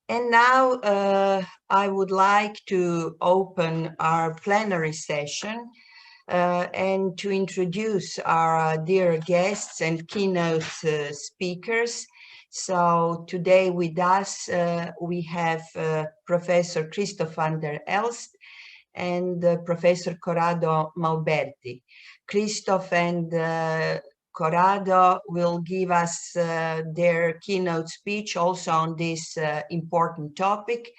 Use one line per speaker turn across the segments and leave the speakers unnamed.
And now I would like to open our plenary session and to introduce our dear guests and keynote speakers. So today with us we have Professor Christoph van der Elst and Professor Corrado Mauberti. Christoph and Corrado will give us their keynote speech also on this important topic.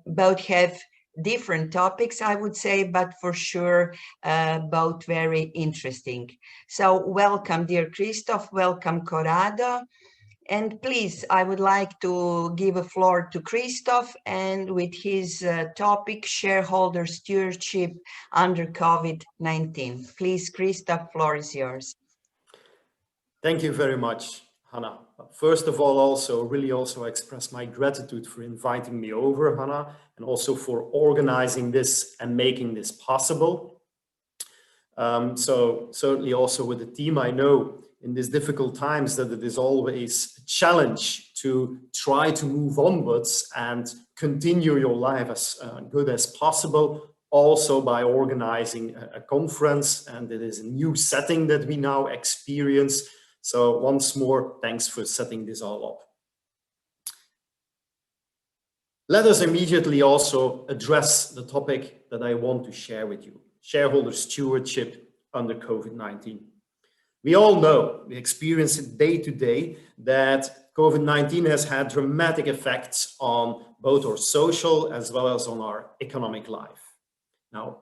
Both have different topics, I would say, but for sure, both very interesting. So welcome, dear Christoph, welcome, Corrado. And please, I would like to give a floor to Christoph and with his topic, shareholder stewardship under COVID-19. Please, Christoph, floor is yours.
Thank you very much, Hannah. First of all, also express my gratitude for inviting me over, Hannah, and also for organizing this and making this possible. So certainly also with the team, I know in these difficult times that it is always a challenge to try to move onwards and continue your life as good as possible, also by organizing a conference, and it is a new setting that we now experience. So once more, thanks for setting this all up. Let us immediately also address the topic that I want to share with you, shareholder stewardship under COVID-19. We all know, we experience it day to day, that COVID-19 has had dramatic effects on both our social as well as on our economic life. Now,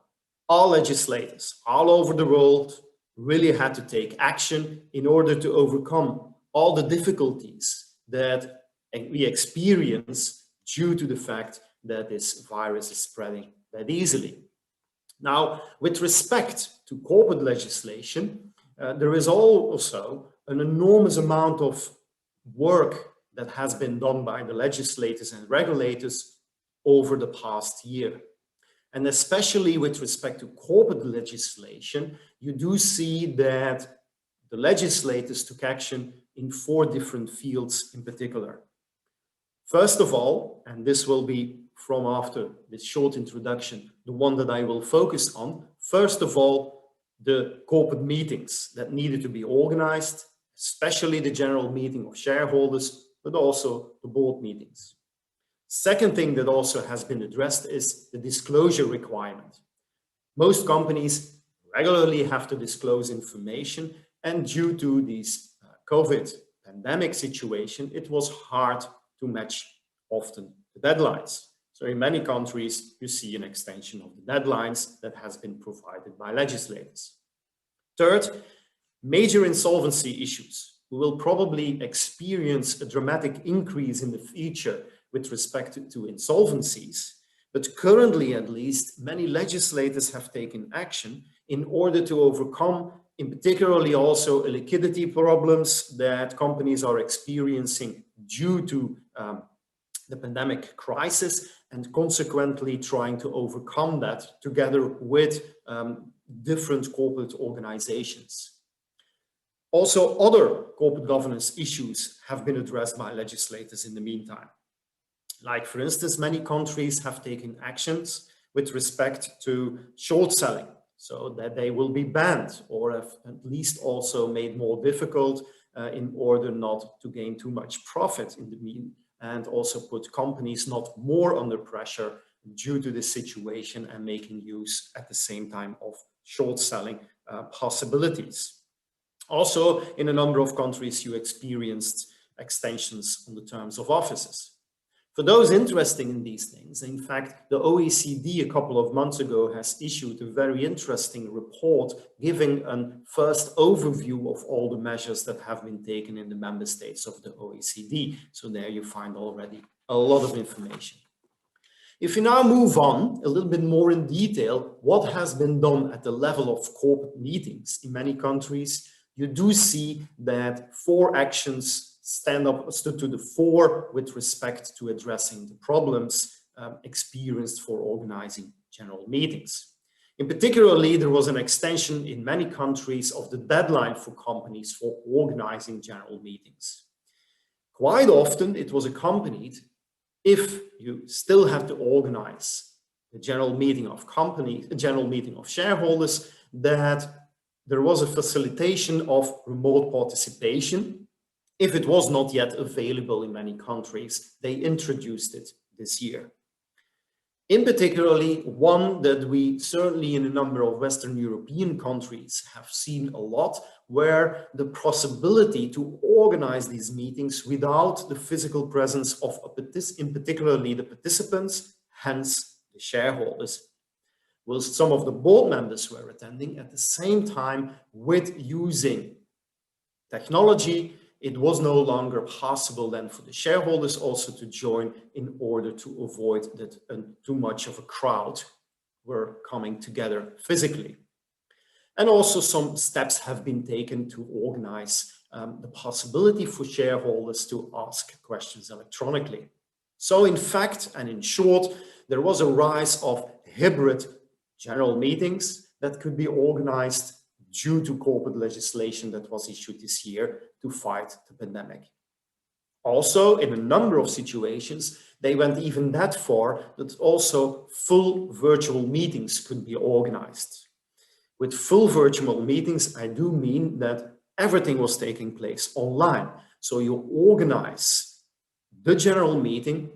all legislators all over the world really had to take action in order to overcome all the difficulties that we experience due to the fact that this virus is spreading that easily. Now, with respect to corporate legislation, there is also an enormous amount of work that has been done by the legislators and regulators over the past year. And especially with respect to corporate legislation, you do see that the legislators took action in 4 different fields in particular. First of all, and this will be from after this short introduction, the one that I will focus on, first of all, the corporate meetings that needed to be organized, especially the general meeting of shareholders, but also the board meetings. Second thing that also has been addressed is the disclosure requirement. Most companies regularly have to disclose information, and due to this COVID pandemic situation, it was hard to match often the deadlines. So in many countries, you see an extension of the deadlines that has been provided by legislators. Third, major insolvency issues. We will probably experience a dramatic increase in the future with respect to insolvencies, but currently at least, many legislators have taken action in order to overcome, in particularly also liquidity problems that companies are experiencing due to the pandemic crisis, and consequently trying to overcome that together with different corporate organizations. Also, other corporate governance issues have been addressed by legislators in the meantime. Like, for instance, many countries have taken actions with respect to short selling, so that they will be banned or have at least also made more difficult in order not to gain too much profit in the mean, and also put companies not more under pressure due to this situation and making use at the same time of short selling possibilities. Also, in a number of countries, you experienced extensions on the terms of offices. For those interested in these things, in fact, the OECD a couple of months ago has issued a very interesting report giving a first overview of all the measures that have been taken in the member states of the OECD. So there you find already a lot of information. If you now move on a little bit more in detail, what has been done at the level of corporate meetings in many countries, you do see that 4 actions stood to the fore with respect to addressing the problems experienced for organizing general meetings. In particularly, there was an extension in many countries of the deadline for companies for organizing general meetings. Quite often, it was accompanied if you still have to organize the general meeting of companies, a general meeting of shareholders, that there was a facilitation of remote participation. If it was not yet available in many countries, they introduced it this year. In particularly, one that we certainly in a number of Western European countries have seen a lot, where the possibility to organize these meetings without the physical presence of in particularly the participants, hence the shareholders, whilst some of the board members were attending at the same time with using technology, it was no longer possible then for the shareholders also to join in order to avoid that too much of a crowd were coming together physically. And also some steps have been taken to organize the possibility for shareholders to ask questions electronically. So in fact, and in short, there was a rise of hybrid general meetings that could be organized due to corporate legislation that was issued this year to fight the pandemic. Also, in a number of situations, they went even that far that also full virtual meetings could be organized. With full virtual meetings, I do mean that everything was taking place online. So you organize the general meeting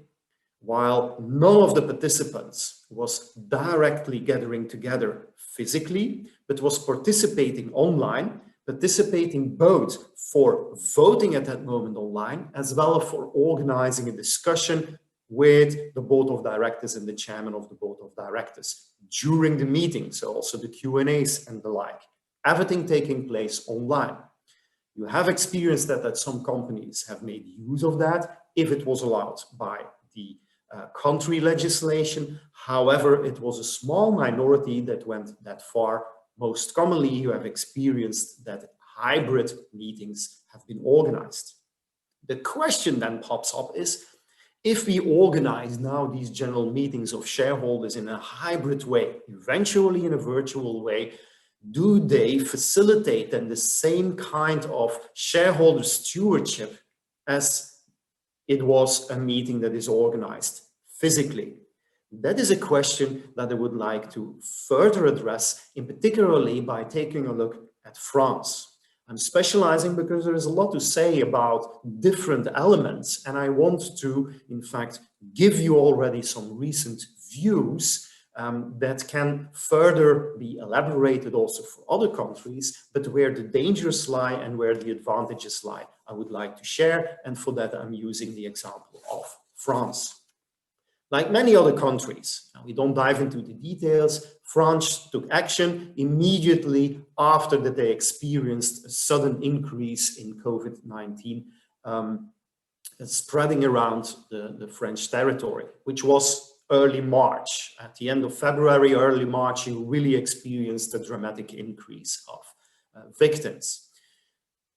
while none of the participants was directly gathering together physically, but was participating online, participating both for voting at that moment online, as well as for organizing a discussion with the board of directors and the chairman of the board of directors during the meeting. So also the Q&As and the like, everything taking place online. You have experienced that some companies have made use of that if it was allowed by the country legislation. However, it was a small minority that went that far. Most commonly, you have experienced that hybrid meetings have been organized. The question then pops up is, if we organize now these general meetings of shareholders in a hybrid way, eventually in a virtual way, do they facilitate then the same kind of shareholder stewardship as it was a meeting that is organized physically? That is a question that I would like to further address, in particularly by taking a look at France. I'm specializing because there is a lot to say about different elements, and I want to, in fact, give you already some recent views that can further be elaborated also for other countries, but where the dangers lie and where the advantages lie, I would like to share, and for that I'm using the example of France. Like many other countries, now we don't dive into the details, France took action immediately after that they experienced a sudden increase in COVID-19 spreading around the French territory, which was early March. At the end of February, early March, you really experienced a dramatic increase of victims.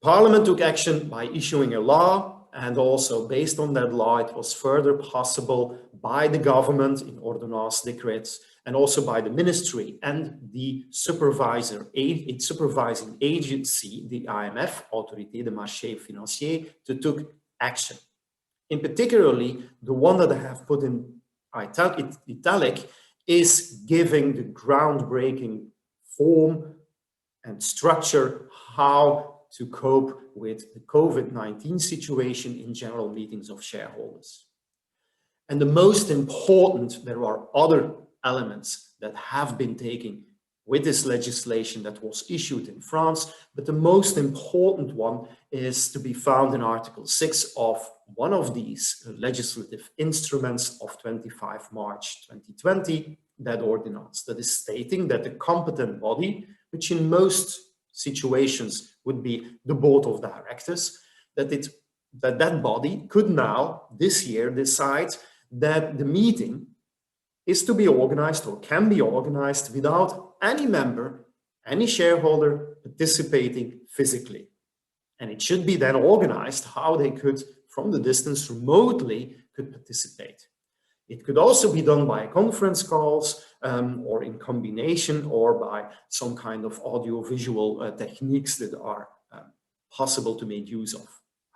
Parliament took action by issuing a law, and also based on that law, it was further possible by the government in ordonnance decrets, and also by the ministry and the supervising agency, the AMF, Autorité des Marchés Financiers, to take action. In particularly, the one that I have put in italic is giving the groundbreaking form and structure how to cope with the COVID-19 situation in general meetings of shareholders. And the most important, there are other elements that have been taken with this legislation that was issued in France, but the most important one is to be found in Article 6 of one of these legislative instruments of 25 March 2020, that ordinance that is stating that the competent body, which in most situations would be the board of directors, that body could now this year decide that the meeting is to be organized or can be organized without any member, any shareholder participating physically. And it should be then organized how they could, from the distance remotely, could participate. It could also be done by conference calls or in combination or by some kind of audio-visual techniques that are possible to make use of.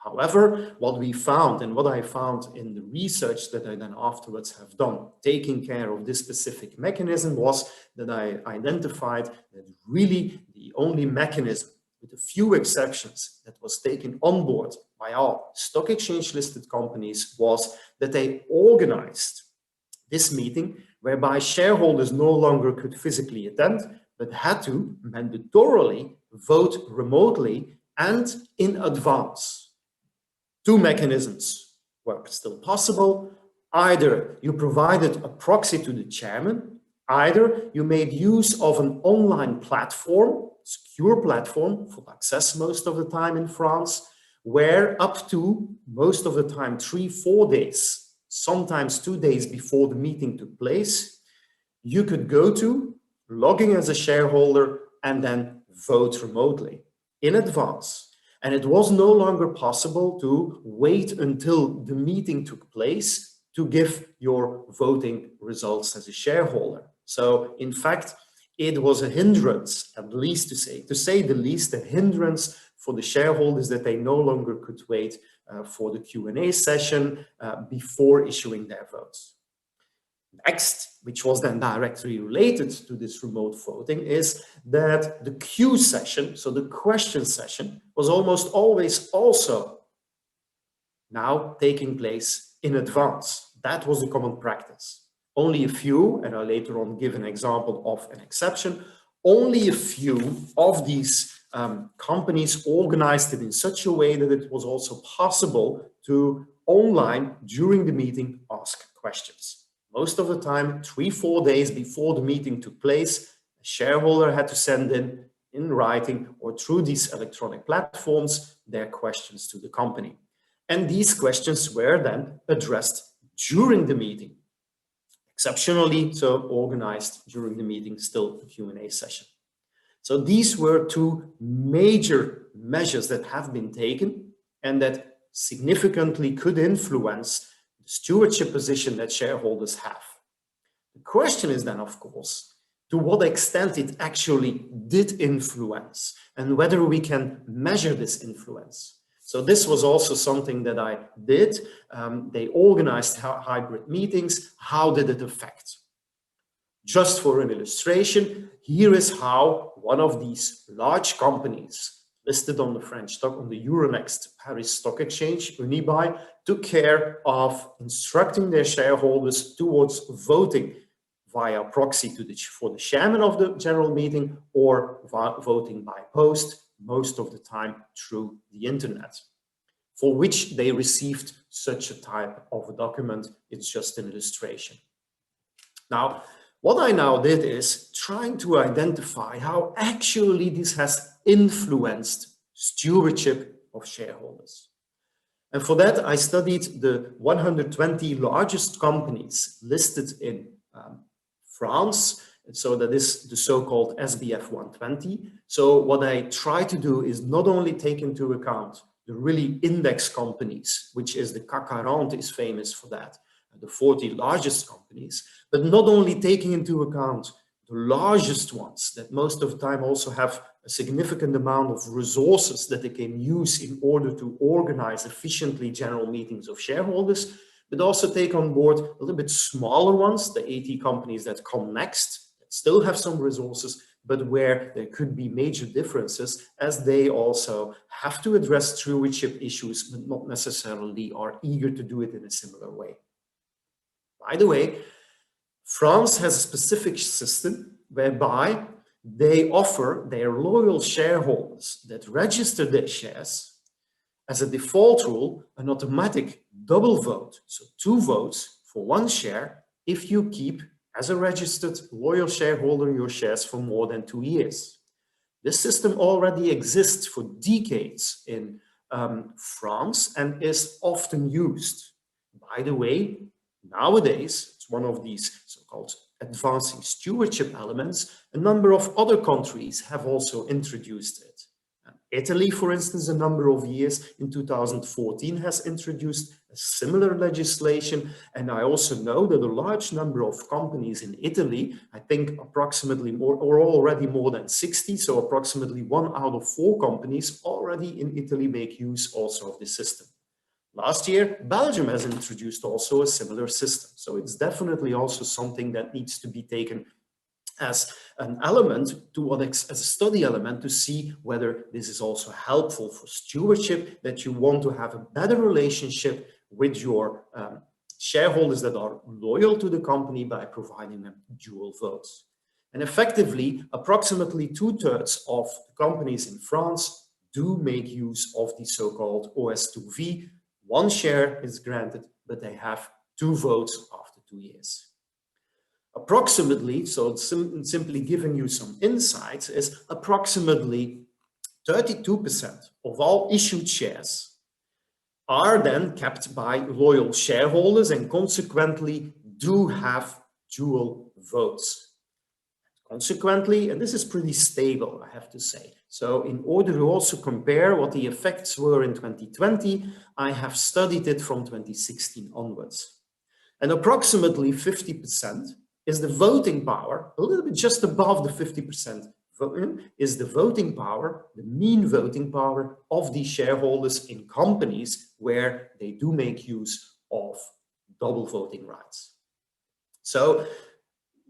However, what we found and what I found in the research that I then afterwards have done, taking care of this specific mechanism, was that I identified that really the only mechanism, with a few exceptions, that was taken on board by all stock exchange listed companies was that they organized this meeting whereby shareholders no longer could physically attend, but had to mandatorily vote remotely and in advance. Two mechanisms were still possible. Either you provided a proxy to the chairman, either you made use of an online platform, secure platform for access most of the time in France, where up to most of the time 3-4 days, sometimes 2 days before the meeting took place, you could go to, logging as a shareholder, and then vote remotely in advance. And it was no longer possible to wait until the meeting took place to give your voting results as a shareholder. So in fact, it was a hindrance, at least to say the least, a hindrance for the shareholders that they no longer could wait for the Q&A session before issuing their votes. Next, which was then directly related to this remote voting, is that the Q session, so the question session, was almost always also now taking place in advance. That was the common practice. Only a few, and I'll later on give an example of an exception, only a few of these companies organized it in such a way that it was also possible to online during the meeting ask questions. Most of the time, 3-4 days before the meeting took place, a shareholder had to send in writing or through these electronic platforms their questions to the company. And these questions were then addressed during the meeting. Exceptionally, so organized during the meeting, still a Q&A session. So these were two major measures that have been taken and that significantly could influence the stewardship position that shareholders have. The question is then, of course, to what extent it actually did influence and whether we can measure this influence. So this was also something that I did. They organized hybrid meetings. How did it affect? Just for an illustration, here is how one of these large companies listed on the French stock, on the Euronext Paris Stock Exchange, Unibail, took care of instructing their shareholders towards voting via proxy for the chairman of the general meeting or voting by post, most of the time through the internet, for which they received such a type of a document. It's just an illustration. Now, what I now did is trying to identify how actually this has influenced stewardship of shareholders. And for that, I studied the 120 largest companies listed in France. So that is the so-called SBF 120. So what I try to do is not only take into account the really index companies, which is the CAC 40 is famous for that, the 40 largest companies, but not only taking into account the largest ones that most of the time also have a significant amount of resources that they can use in order to organize efficiently general meetings of shareholders, but also take on board a little bit smaller ones, the 80 companies that come next, that still have some resources, but where there could be major differences as they also have to address stewardship issues, but not necessarily are eager to do it in a similar way. By the way, France has a specific system whereby they offer their loyal shareholders that register their shares as a default rule, an automatic double vote, so 2 votes for 1 share if you keep as a registered loyal shareholder your shares for more than 2 years. This system already exists for decades in France and is often used. By the way, nowadays, it's one of these so-called advancing stewardship elements. A number of other countries have also introduced it. Italy, for instance, a number of years in 2014 has introduced a similar legislation. And I also know that a large number of companies in Italy, I think approximately more or already more than 60, so approximately 1 out of 4 companies already in Italy make use also of this system. Last year, Belgium has introduced also a similar system. So it's definitely also something that needs to be taken as an element as a study element to see whether this is also helpful for stewardship, that you want to have a better relationship with your shareholders that are loyal to the company by providing them dual votes. And effectively, approximately 2/3 of the companies in France do make use of the so-called OS2V. 1 share is granted, but they have 2 votes after 2 years. Approximately, so it's simply giving you some insights, is approximately 32% of all issued shares are then kept by loyal shareholders and consequently do have dual votes. Consequently, and this is pretty stable, I have to say. So in order to also compare what the effects were in 2020, I have studied it from 2016 onwards. And approximately 50% is the voting power, a little bit just above the 50% is the voting power, the mean voting power of the shareholders in companies where they do make use of double voting rights. So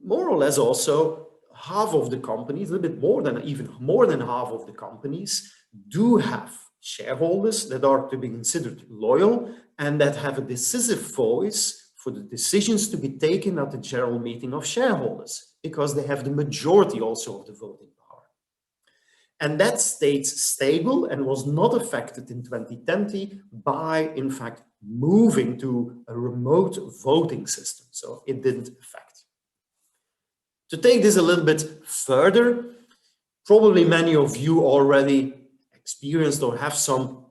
more or less also half of the companies, a little bit more than, even more than half of the companies do have shareholders that are to be considered loyal and that have a decisive voice for the decisions to be taken at the general meeting of shareholders, because they have the majority also of the voting power. And that stayed stable and was not affected in 2020 by, in fact, moving to a remote voting system. So it didn't affect. To take this a little bit further, probably many of you already experienced or have some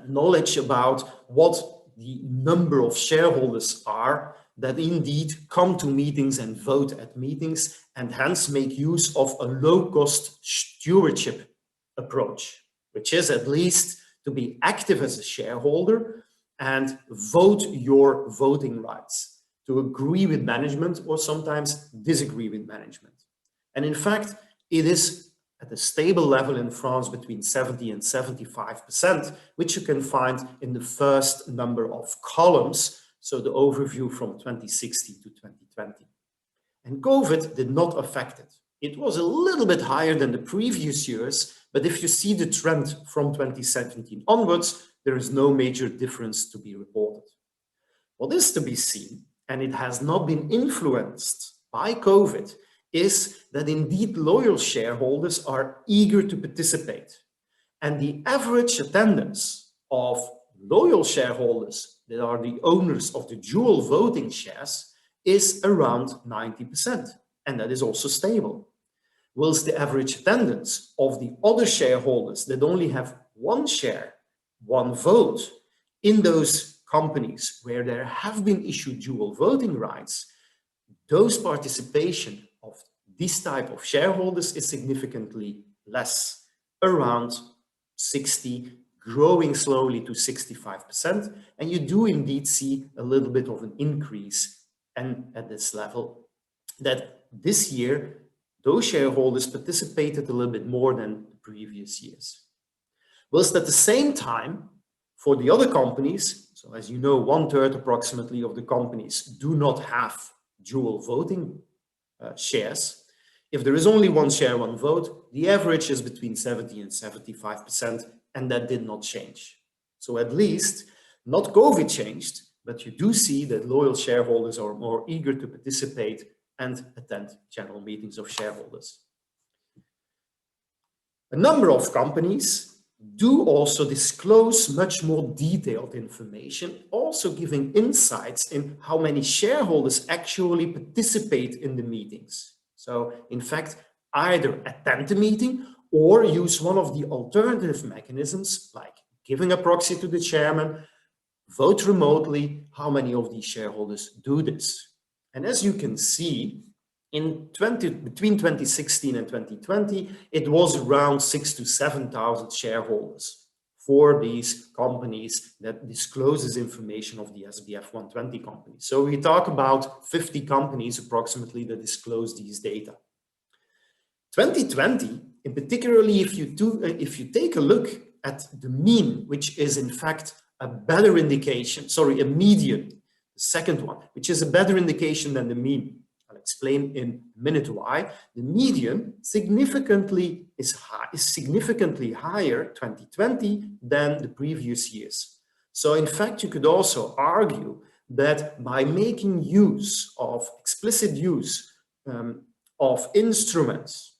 knowledge about what the number of shareholders are that indeed come to meetings and vote at meetings and hence make use of a low-cost stewardship approach, which is at least to be active as a shareholder and vote your voting rights, to agree with management or sometimes disagree with management. And in fact, it is at a stable level in France between 70 and 75%, which you can find in the first number of columns, so the overview from 2016 to 2020. And COVID did not affect it. It was a little bit higher than the previous years, but if you see the trend from 2017 onwards, there is no major difference to be reported. What is to be seen, and it has not been influenced by COVID, is that indeed loyal shareholders are eager to participate. And the average attendance of loyal shareholders that are the owners of the dual voting shares is around 90%, and that is also stable. Whilst the average attendance of the other shareholders that only have 1 share, 1 vote in those companies where there have been issued dual voting rights, those participation of this type of shareholders is significantly less, around 60, growing slowly to 65%. And you do indeed see a little bit of an increase and at this level that this year, those shareholders participated a little bit more than the previous years. Whilst at the same time, for the other companies, so as you know, 1/3 approximately of the companies do not have dual voting shares. If there is only 1 share, 1 vote, the average is between 70 and 75%, and that did not change. So at least, not COVID changed, but you do see that loyal shareholders are more eager to participate and attend general meetings of shareholders. A number of companies do also disclose much more detailed information, also giving insights in how many shareholders actually participate in the meetings. So in fact, either attend the meeting or use one of the alternative mechanisms like giving a proxy to the chairman, vote remotely. How many of these shareholders do this? And as you can see between 2016 and 2020, it was around 6,000 to 7,000 shareholders for these companies that discloses information of the SBF 120 companies. So we talk about 50 companies approximately that disclose these data. 2020, in particularly if you take a look at the mean, which is in fact a better indication, sorry, a median, the second one, which is a better indication than the mean. I'll explain in a minute why. The median significantly is significantly higher 2020 than the previous years. So in fact, you could also argue that by making use of explicit use of instruments,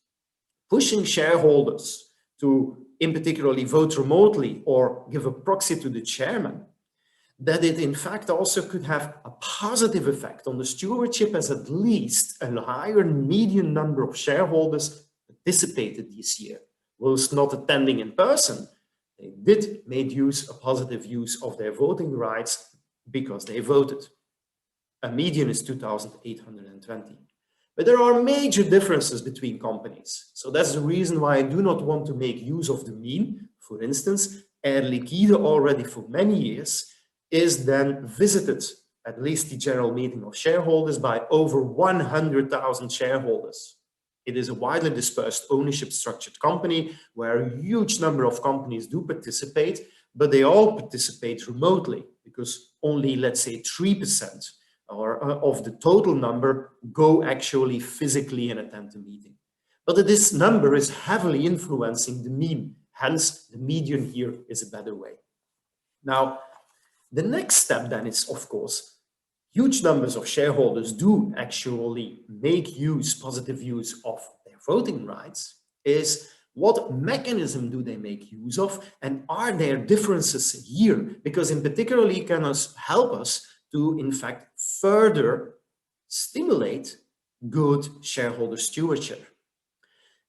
pushing shareholders to, in particularly, vote remotely or give a proxy to the chairman, that it in fact also could have a positive effect on the stewardship, as at least a higher median number of shareholders participated this year. Whilst not attending in person, they did make a positive use of their voting rights because they voted. A median is 2,820. But there are major differences between companies. So that's the reason why I do not want to make use of the mean. For instance, Air Liquide already for many years is then visited, at least the general meeting of shareholders, by over 100,000 shareholders. It is a widely dispersed ownership structured company where a huge number of companies do participate, but they all participate remotely because only, let's say, 3% of the total number go actually physically and attend the meeting. But this number is heavily influencing the mean. Hence, the median here is a better way. Now, the next step then is, of course, huge numbers of shareholders do actually make positive use of their voting rights. Is what mechanism do they make use of? And are there differences here? Because in particular, it can help us to, in fact, further stimulate good shareholder stewardship.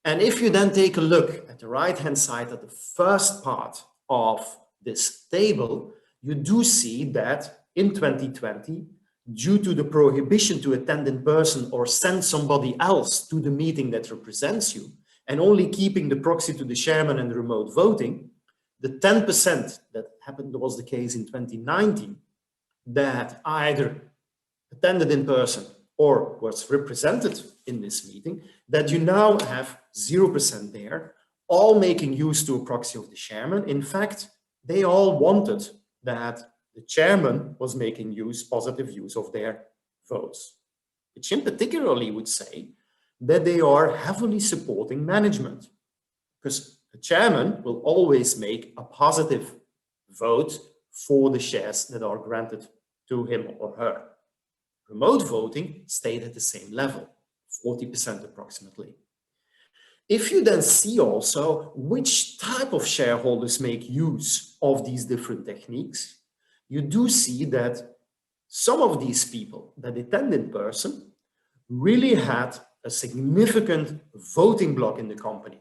And if you then take a look at the right-hand side at the first part of this table, you do see that in 2020, due to the prohibition to attend in person or send somebody else to the meeting that represents you, and only keeping the proxy to the chairman and the remote voting, the 10% that was the case in 2019, that either attended in person or was represented in this meeting, that you now have 0% there, all making use to a proxy of the chairman. In fact, they all wanted that the chairman was making positive use of their votes, which in particularly would say that they are heavily supporting management, because the chairman will always make a positive vote for the shares that are granted to him or her. Remote voting stayed at the same level, 40% approximately. If you then see also which type of shareholders make use of these different techniques, you do see that some of these people that attend in person really had a significant voting block in the company,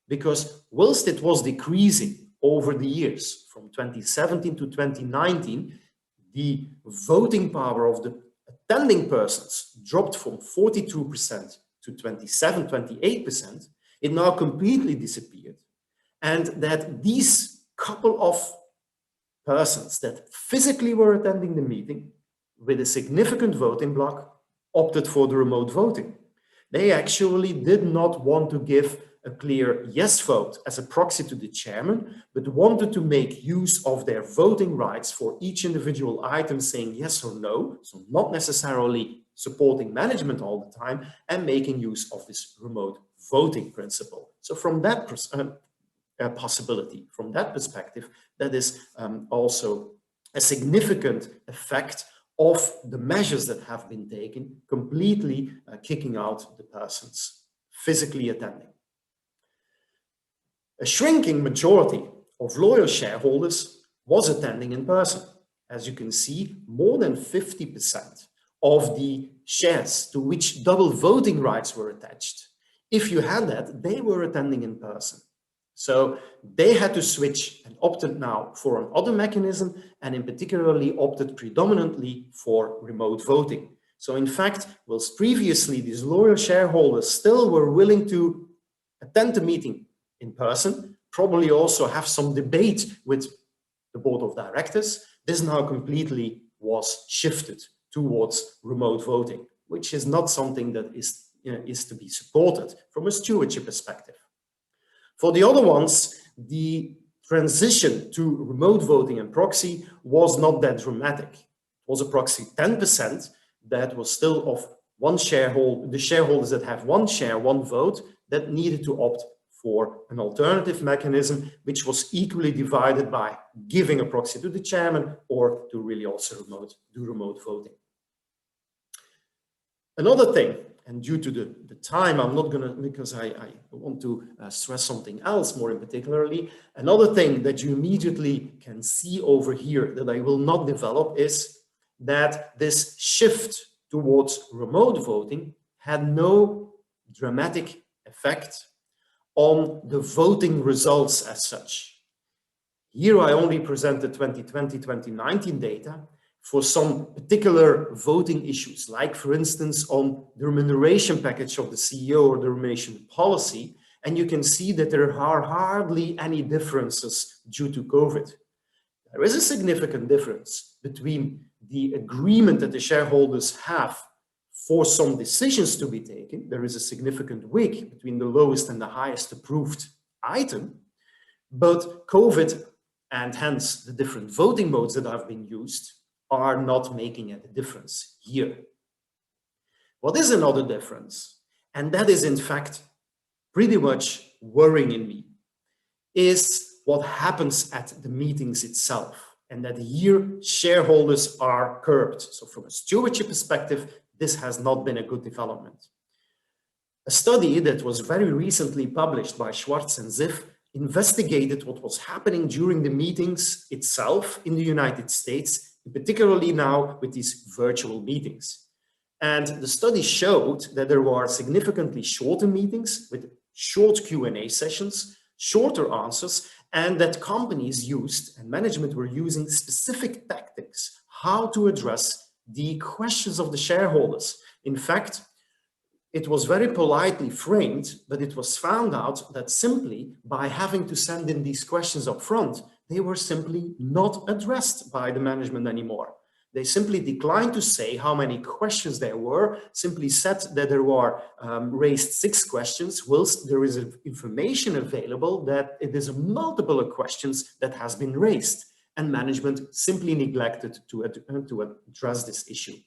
because whilst it was decreasing over the years from 2017 to 2019, the voting power of the attending persons dropped from 42% to 28%. It now completely disappeared. And that these couple of persons that physically were attending the meeting with a significant voting block opted for the remote voting. They actually did not want to give a clear yes vote as a proxy to the chairman, but wanted to make use of their voting rights for each individual item, saying yes or no, so not necessarily supporting management all the time, and making use of this remote voting principle. So from that possibility, from that perspective, that is also a significant effect of the measures that have been taken, completely kicking out the persons physically attending. A shrinking majority of loyal shareholders was attending in person. As you can see, more than 50% of the shares to which double voting rights were attached, if you had that, they were attending in person. So they had to switch and opted now for another mechanism, and in particularly opted predominantly for remote voting. So in fact, whilst previously these loyal shareholders still were willing to attend the meeting in person, probably also have some debate with the board of directors, this now completely was shifted towards remote voting, which is not something that is to be supported from a stewardship perspective. For the other ones, the transition to remote voting and proxy was not that dramatic. It was approximately 10% that was still of one shareholder, the shareholders that have one share, one vote, that needed to opt for an alternative mechanism, which was equally divided by giving a proxy to the chairman or to really also do remote voting. Another thing, and due to the time, I'm not gonna, because I want to stress something else more in particularly. Another thing that you immediately can see over here that I will not develop is that this shift towards remote voting had no dramatic effect on the voting results as such. Here I only presented 2020-2019 data for some particular voting issues, like for instance on the remuneration package of the CEO or the remuneration policy, and you can see that there are hardly any differences due to COVID. There is a significant difference between the agreement that the shareholders have for some decisions to be taken. There is a significant wig between the lowest and the highest approved item, but COVID and hence the different voting modes that have been used are not making a difference here. What is another difference, and that is in fact pretty much worrying in me, is what happens at the meetings itself, and that here shareholders are curbed. So from a stewardship perspective, this has not been a good development. A study that was very recently published by Schwartz and Ziff investigated what was happening during the meetings itself in the United States, particularly now with these virtual meetings. And the study showed that there were significantly shorter meetings with short Q&A sessions, shorter answers, and that companies used and management were using specific tactics how to address the questions of the shareholders. In fact, it was very politely framed, but it was found out that simply by having to send in these questions up front, they were simply not addressed by the management anymore. They simply declined to say how many questions there were, simply said that there were raised 6 questions, whilst there is information available that it is a multiple of questions that has been raised, and management simply neglected to address this issue.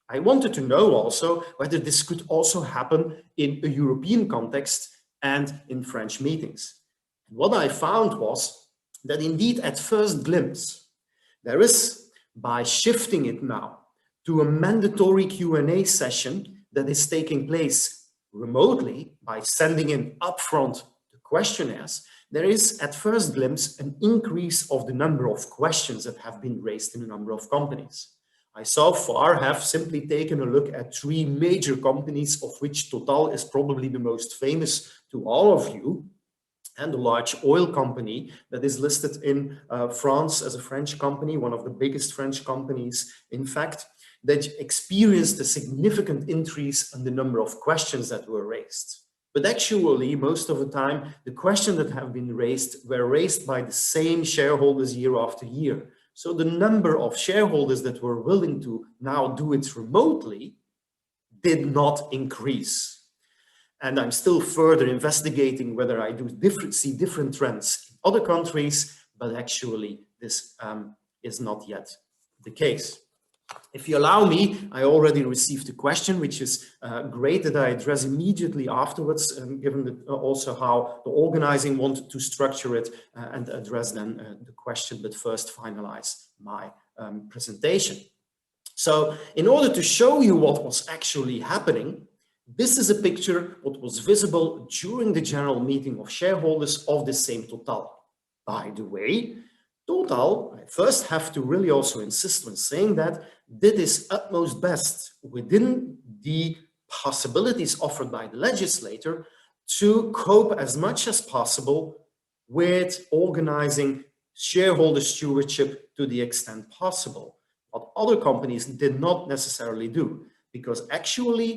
I wanted to know also whether this could also happen in a European context and in French meetings. And what I found was that indeed at first glimpse, there is, by shifting it now to a mandatory Q&A session that is taking place remotely by sending in upfront the questionnaires, there is at first glimpse an increase of the number of questions that have been raised in a number of companies. I so far have simply taken a look at 3 major companies, of which Total is probably the most famous to all of you, and a large oil company that is listed in France as a French company, one of the biggest French companies, in fact, that experienced a significant increase in the number of questions that were raised. But actually, most of the time, the questions that have been raised were raised by the same shareholders year after year. So the number of shareholders that were willing to now do it remotely did not increase. And I'm still further investigating whether I do see different trends in other countries, but actually this is not yet the case. If you allow me, I already received a question, which is great that I address immediately afterwards, given also how the organizing wanted to structure it and address then the question, but first finalize my presentation. So in order to show you what was actually happening, this is a picture what was visible during the general meeting of shareholders of the same Total. By the way, Total, I first have to really also insist on saying that, did its utmost best within the possibilities offered by the legislator to cope as much as possible with organizing shareholder stewardship to the extent possible. What other companies did not necessarily do, because actually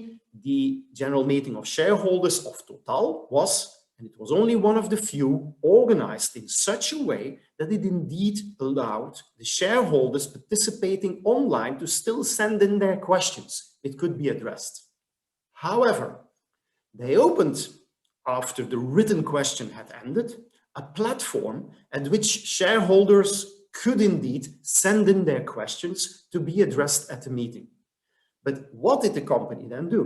the general meeting of shareholders of Total was, and it was only one of the few, organized in such a way that it indeed allowed the shareholders participating online to still send in their questions. It could be addressed. However, they opened, after the written question had ended, a platform at which shareholders could indeed send in their questions to be addressed at the meeting. But what did the company then do?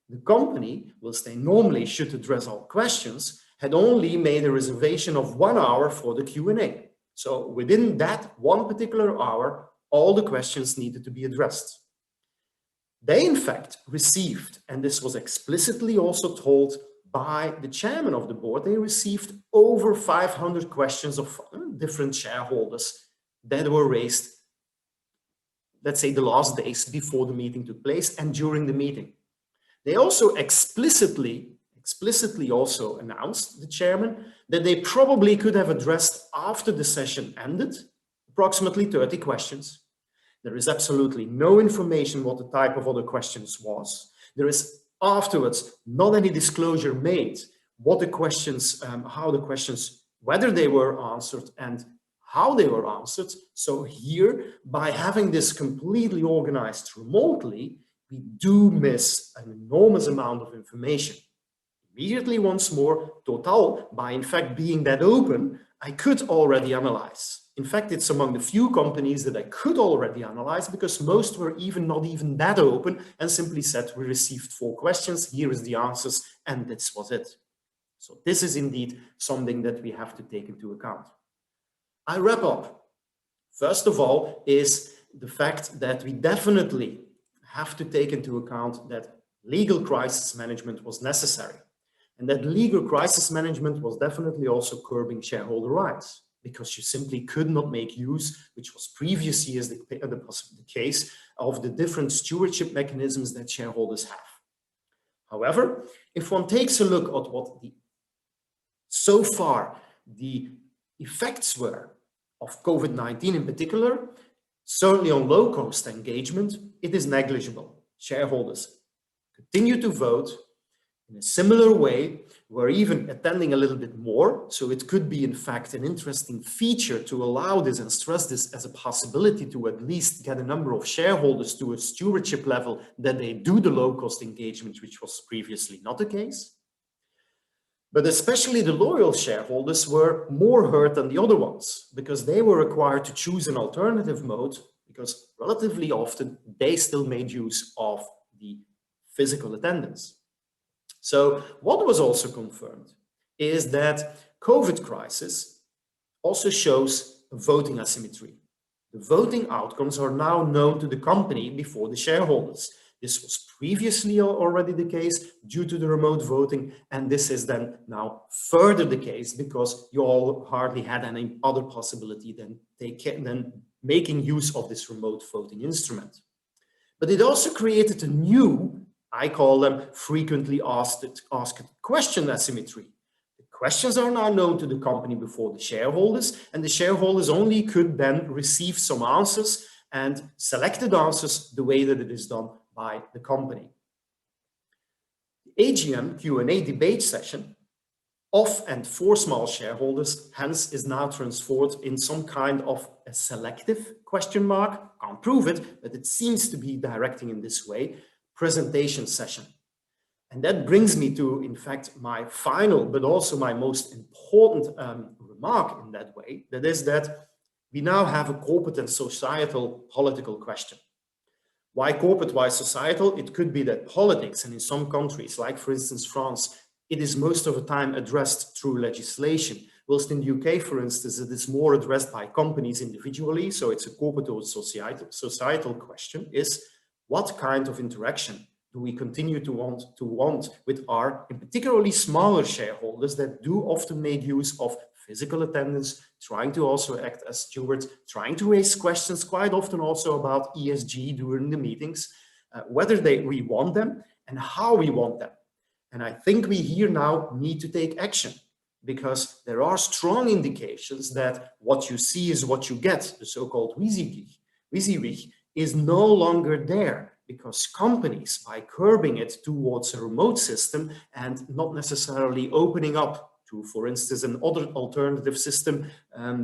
The company, whilst they normally should address all questions, had only made a reservation of 1 hour for the Q&A. So within that one particular hour, all the questions needed to be addressed. They in fact received, and this was explicitly also told by the chairman of the board, they received over 500 questions of different shareholders that were raised, let's say, the last days before the meeting took place and during the meeting. They also explicitly also announced, the chairman, that they probably could have addressed after the session ended approximately 30 questions. There is absolutely no information what the type of other questions was. There is afterwards not any disclosure made what the questions, how the questions, whether they were answered and how they were answered. So here, by having this completely organized remotely, we do miss an enormous amount of information. Immediately once more, Total, by in fact being that open, I could already analyze. In fact, it's among the few companies that I could already analyze because most were not even that open and simply said, we received 4 questions, here is the answers, and this was it. So this is indeed something that we have to take into account. I wrap up. First of all is the fact that we definitely have to take into account that legal crisis management was necessary. And that legal crisis management was definitely also curbing shareholder rights, because you simply could not make use, which was previous years the case, of the different stewardship mechanisms that shareholders have. However, if one takes a look at what so far the effects were of COVID-19 in particular, certainly on low-cost engagement, it is negligible. Shareholders continue to vote in a similar way. We're even attending a little bit more. So it could be, in fact, an interesting feature to allow this and stress this as a possibility to at least get a number of shareholders to a stewardship level that they do the low-cost engagement, which was previously not the case. But especially the loyal shareholders were more hurt than the other ones because they were required to choose an alternative mode because relatively often they still made use of the physical attendance. So what was also confirmed is that COVID crisis also shows a voting asymmetry. The voting outcomes are now known to the company before the shareholders. This was previously already the case due to the remote voting, and this is then now further the case because you all hardly had any other possibility than making use of this remote voting instrument. But it also created a new, I call them frequently asked question asymmetry. The questions are now known to the company before the shareholders, and the shareholders only could then receive some answers and selected answers the way that it is done by the company. The AGM Q&A debate session of and for small shareholders hence is now transformed in some kind of a selective question mark, can't prove it, but it seems to be directing in this way, presentation session. And that brings me to, in fact, my final, but also my most important remark in that way, that is that we now have a corporate and societal political question. Why corporate, why societal? It could be that politics, and in some countries, like for instance France, it is most of the time addressed through legislation, whilst in the UK, for instance, it is more addressed by companies individually, so it's a corporate or societal question, is what kind of interaction do we continue to want with our, in particularly smaller shareholders that do often make use of physical attendance, trying to also act as stewards, trying to raise questions quite often also about ESG during the meetings, whether we want them and how we want them. And I think we here now need to take action because there are strong indications that what you see is what you get, the so-called WYSIWYG is no longer there. because companies, by curbing it towards a remote system and not necessarily opening up to, for instance, another alternative system,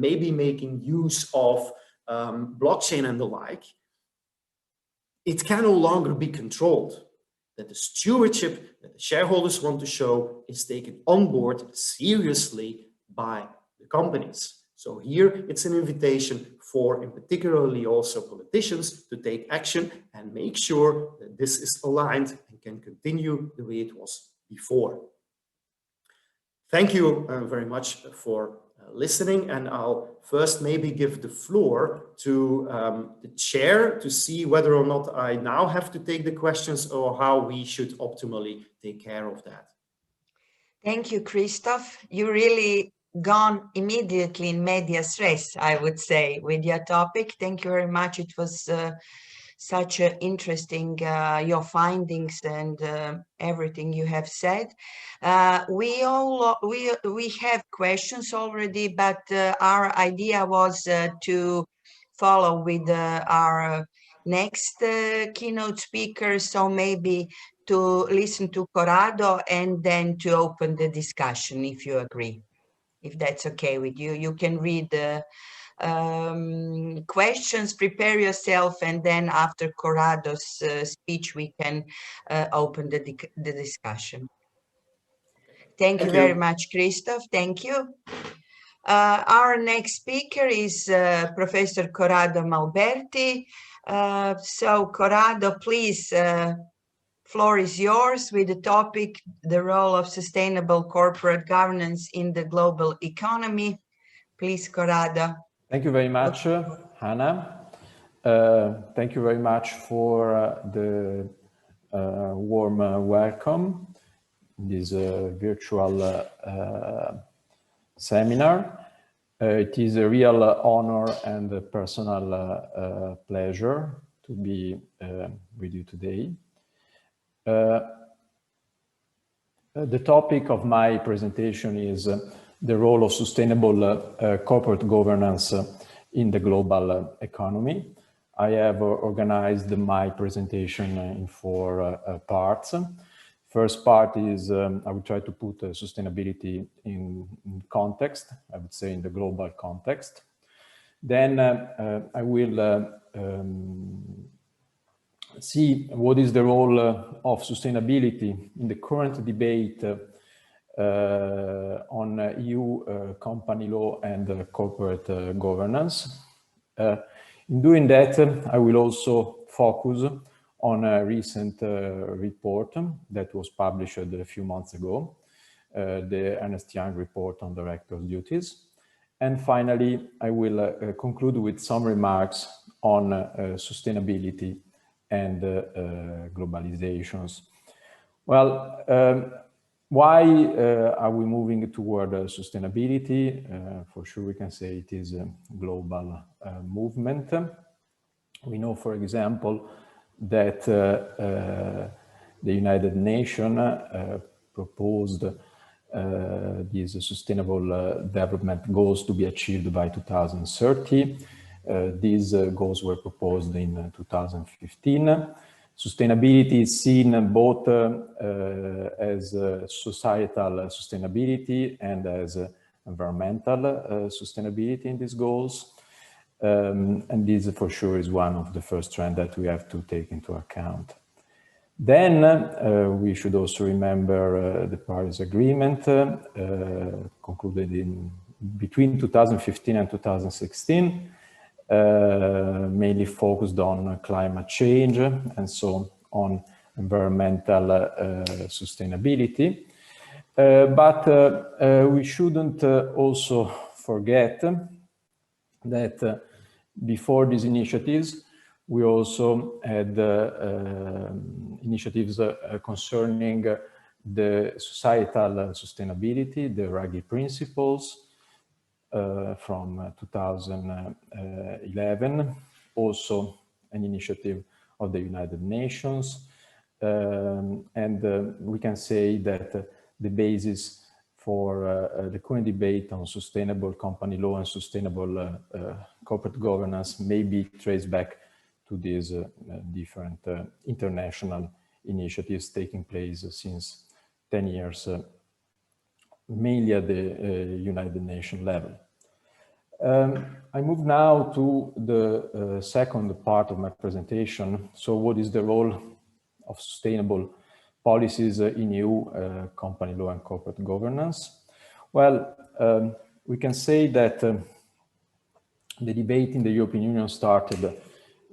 maybe making use of blockchain and the like, it can no longer be controlled. That the stewardship that the shareholders want to show is taken on board seriously by the companies. So here it's an invitation for, in particularly also politicians, to take action and make sure that this is aligned and can continue the way it was before. Thank you very much for listening, and I'll first maybe give the floor to the chair to see whether or not I now have to take the questions or how we should optimally take care of that.
Thank you, Christoph. You really gone immediately in medias res, I would say, with your topic. Thank you very much. It was such interesting, your findings and everything you have said. We have questions already, but our idea was to follow with our next keynote speaker. So maybe to listen to Corrado and then to open the discussion, if you agree. If that's okay with you, you can read the questions, prepare yourself, and then after Corrado's speech, we can open the discussion. Thank you very much, Christoph. Thank you. Our next speaker is Professor Corrado Malberti. So Corrado, please, floor is yours with the topic, the role of sustainable corporate governance in the global economy. Please, Corrado.
Thank you very much, Hannah. Thank you very much for the warm welcome in this virtual seminar. It is a real honor and a personal pleasure to be with you today. The topic of my presentation is the role of sustainable corporate governance in the global economy. I have organized my presentation in 4 parts. First part is I will try to put sustainability in context, I would say in the global context. Then I will see what is the role of sustainability in the current debate on EU company law and corporate governance. In doing that, I will also focus on a recent report that was published a few months ago, the Ernst & Young report on director's duties. And finally, I will conclude with some remarks on sustainability and globalizations. Well, why are we moving toward sustainability? For sure, we can say it is a global movement. We know, for example, that the United Nations proposed these sustainable development goals to be achieved by 2030. These goals were proposed in 2015. Sustainability is seen both as societal sustainability and as environmental sustainability in these goals. And this for sure is one of the first trends that we have to take into account. Then we should also remember the Paris Agreement concluded between 2015 and 2016. Mainly focused on climate change and so on environmental sustainability. But we shouldn't also forget that before these initiatives, we also had initiatives concerning the societal sustainability, the Ruggie principles, from 2011, also an initiative of the United Nations. And we can say that the basis for the current debate on sustainable company law and sustainable corporate governance may be traced back to these different international initiatives taking place since 10 years, mainly at the United Nations level. I move now to the second part of my presentation. So what is the role of sustainable policies in EU company law and corporate governance? Well, we can say that the debate in the European Union started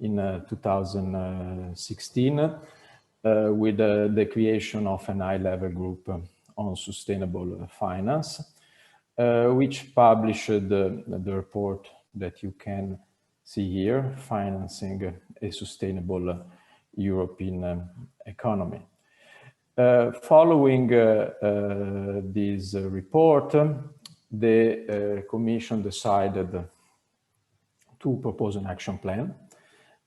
in 2016 with the creation of an high-level group on sustainable finance, which published the report that you can see here, Financing a Sustainable European Economy. Following this report, the Commission decided to propose an action plan,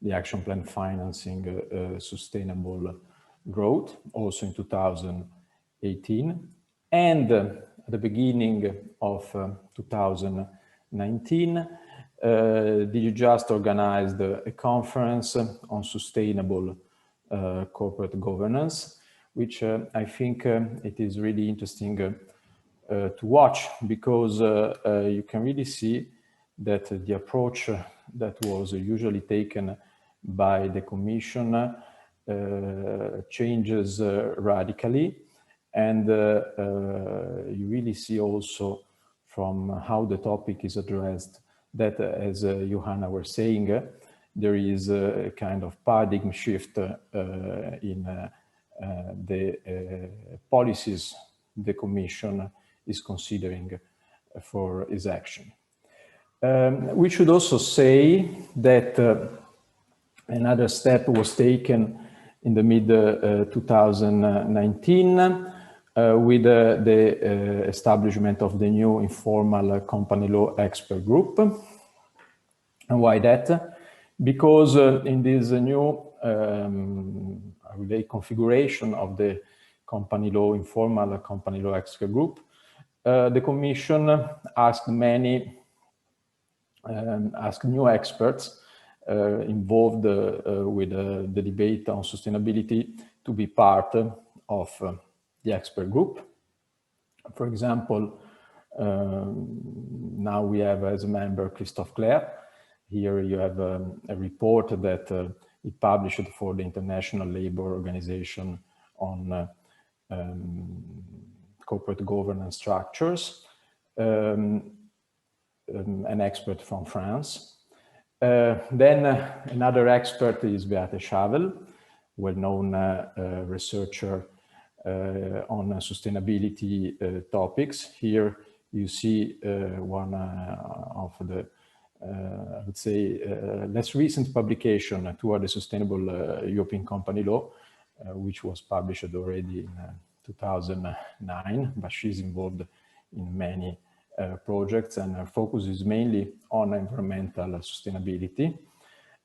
the action plan Financing Sustainable Growth, also in 2018. And at the beginning of 2019, DG Just organized a conference on sustainable corporate governance, which I think it is really interesting to watch, because you can really see that the approach that was usually taken by the Commission changes radically. And you really see also from how the topic is addressed that, as Johanna was saying, there is a kind of paradigm shift in the policies the Commission is considering for its action. We should also say that another step was taken in the mid-2019 with the establishment of the new informal company law expert group. And why that? Because in this new configuration of the company law, informal company law expert group, the Commission asked new experts involved with the debate on sustainability to be part of the expert group. For example, now we have as a member Christophe Clair. Here you have a report that it published for the International Labour Organization on corporate governance structures, an expert from France. Then another expert is Beate Schavel, well-known researcher on sustainability topics. Here you see one of the, I would say, less recent publication toward the sustainable European company law, which was published already in 2009, but she's involved in many projects, and her focus is mainly on environmental sustainability.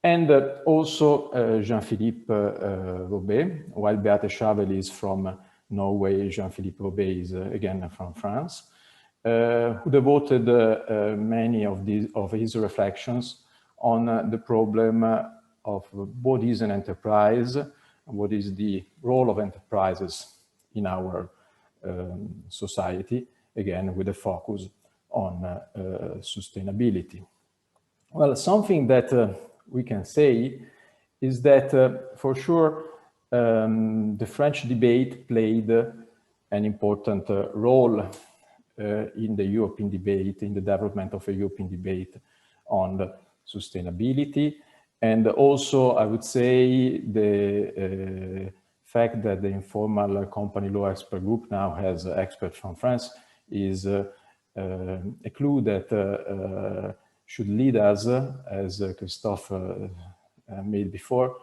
And also Jean-Philippe Robet, while Beate Schavel is from Norway, Jean-Philippe Robet is again from France, who devoted many of his reflections on the problem of what is an enterprise, what is the role of enterprises in our society, again with a focus on sustainability. Well, something that we can say is that for sure the French debate played an important role in the European debate, in the development of a European debate on sustainability. And also, I would say the fact that the informal company law expert group now has experts from France is a clue that should lead us, as Christophe made before,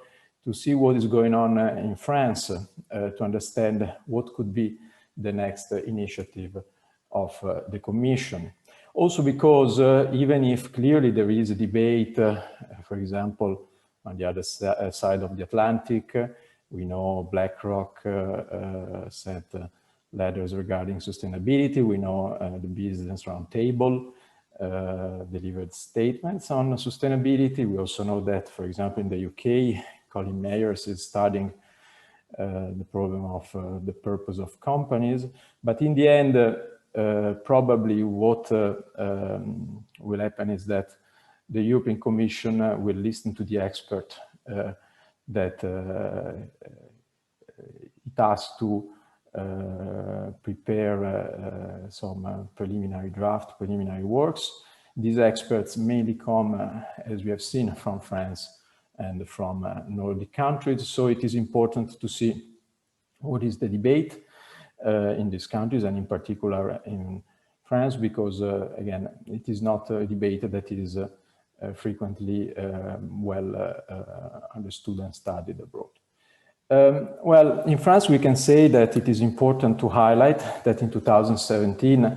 to see what is going on in France, to understand what could be the next initiative of the Commission. Also because even if clearly there is a debate, for example, on the other side of the Atlantic, we know BlackRock sent letters regarding sustainability. We know the Business Roundtable delivered statements on sustainability. We also know that, for example, in the UK, Colin Mayers is studying the problem of the purpose of companies. But in the end, probably what will happen is that the European Commission will listen to the expert that it has to prepare some preliminary works. These experts mainly come, as we have seen, from France and from Nordic countries. So it is important to see what is the debate in these countries, and in particular in France, because again, it is not a debate that is frequently well understood and studied abroad. Well, in France, we can say that it is important to highlight that in 2017,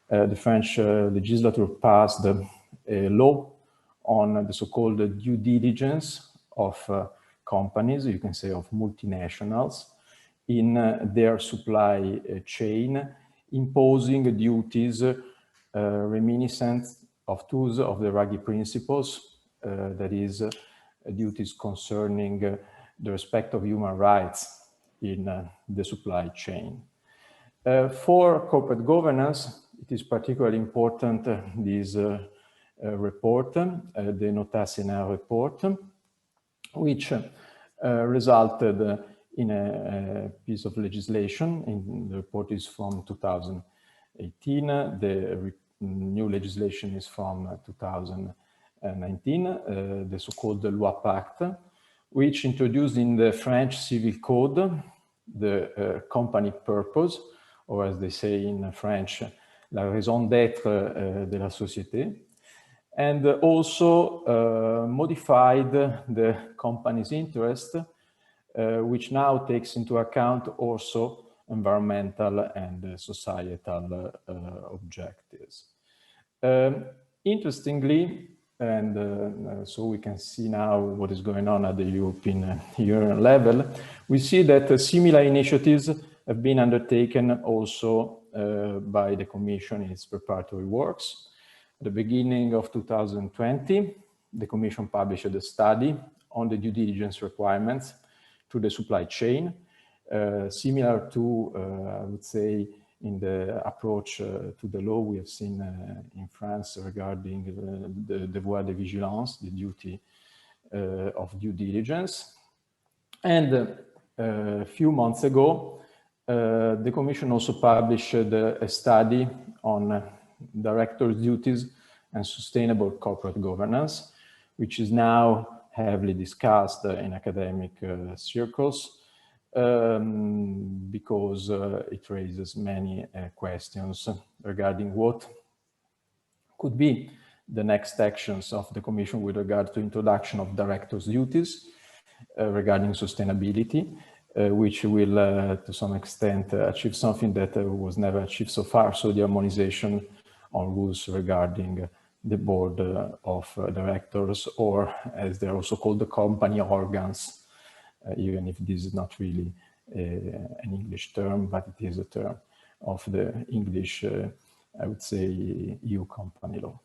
the French legislature passed a law on the so-called due diligence of companies, you can say of multinationals, in their supply chain, imposing duties reminiscent of two of the Ruggie principles, that is, duties concerning the respect of human rights in the supply chain. For corporate governance, it is particularly important, this report, the Nota Sénat report, which resulted in a piece of legislation. The report is from 2018. The new legislation is from 2019, the so-called Loi Pacte, which introduced in the French Civil Code the company purpose, or as they say in French, la raison d'être de la société, and also modified the company's interest, which now takes into account also environmental and societal objectives. Interestingly, and so we can see now what is going on at the European Union level, we see that similar initiatives have been undertaken also by the Commission in its preparatory works. At the beginning of 2020, the Commission published a study on the due diligence requirements to the supply chain, similar to, I would say, in the approach to the law we have seen in France regarding the devoir de vigilance, the duty of due diligence. And a few months ago, the Commission also published a study on directors' duties and sustainable corporate governance, which is now heavily discussed in academic circles, because it raises many questions regarding what could be the next actions of the Commission with regard to introduction of directors' duties regarding sustainability, which will to some extent achieve something that was never achieved so far, so the harmonization on rules regarding the board of directors, or as they're also called, the company organs, even if this is not really an English term, but it is a term of the English, I would say, EU company law.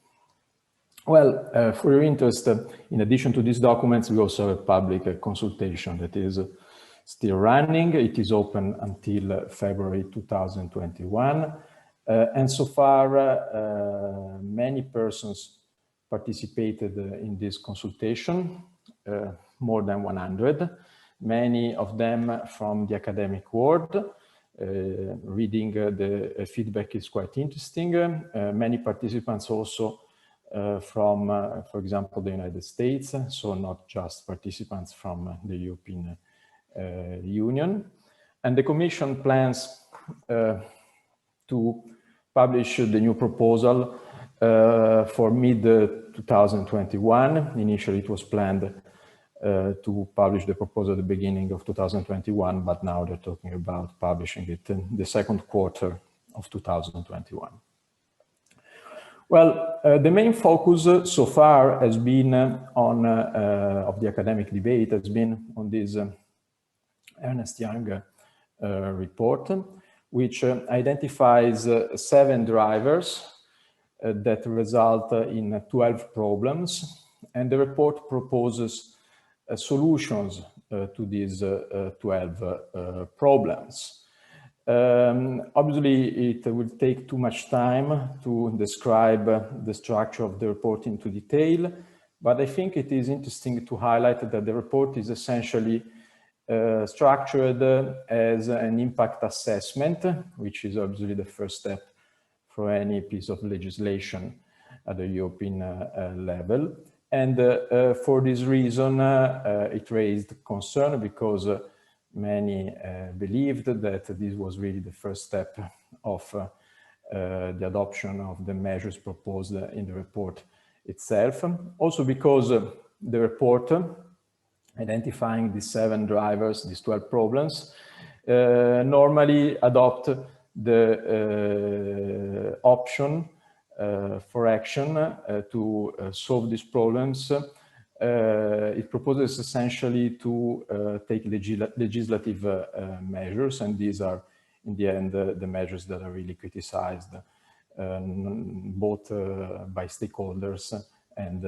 Well, for your interest, in addition to these documents, we also have a public consultation that is still running. It is open until February 2021. And so far, many persons participated in this consultation, more than 100. Many of them from the academic world. Reading the feedback is quite interesting. Many participants also from, for example, the United States, so not just participants from the European Union. And the Commission plans to publish the new proposal for mid-2021. Initially, it was planned to publish the proposal at the beginning of 2021, but now they're talking about publishing it in the second quarter of 2021. Well, the main focus so far has been on, of the academic debate, has been on this Ernst Young report, which identifies 7 drivers that result in 12 problems, and the report proposes solutions to these 12 problems. Obviously, it will take too much time to describe the structure of the report into detail, but I think it is interesting to highlight that the report is essentially structured as an impact assessment, which is obviously the first step for any piece of legislation at the European level. And for this reason, it raised concern because many believed that this was really the first step of the adoption of the measures proposed in the report itself. Also because the report, identifying these 7 drivers, these 12 problems, normally adopt the option for action to solve these problems. It proposes essentially to take legislative measures, and these are, in the end, the measures that are really criticized both by stakeholders and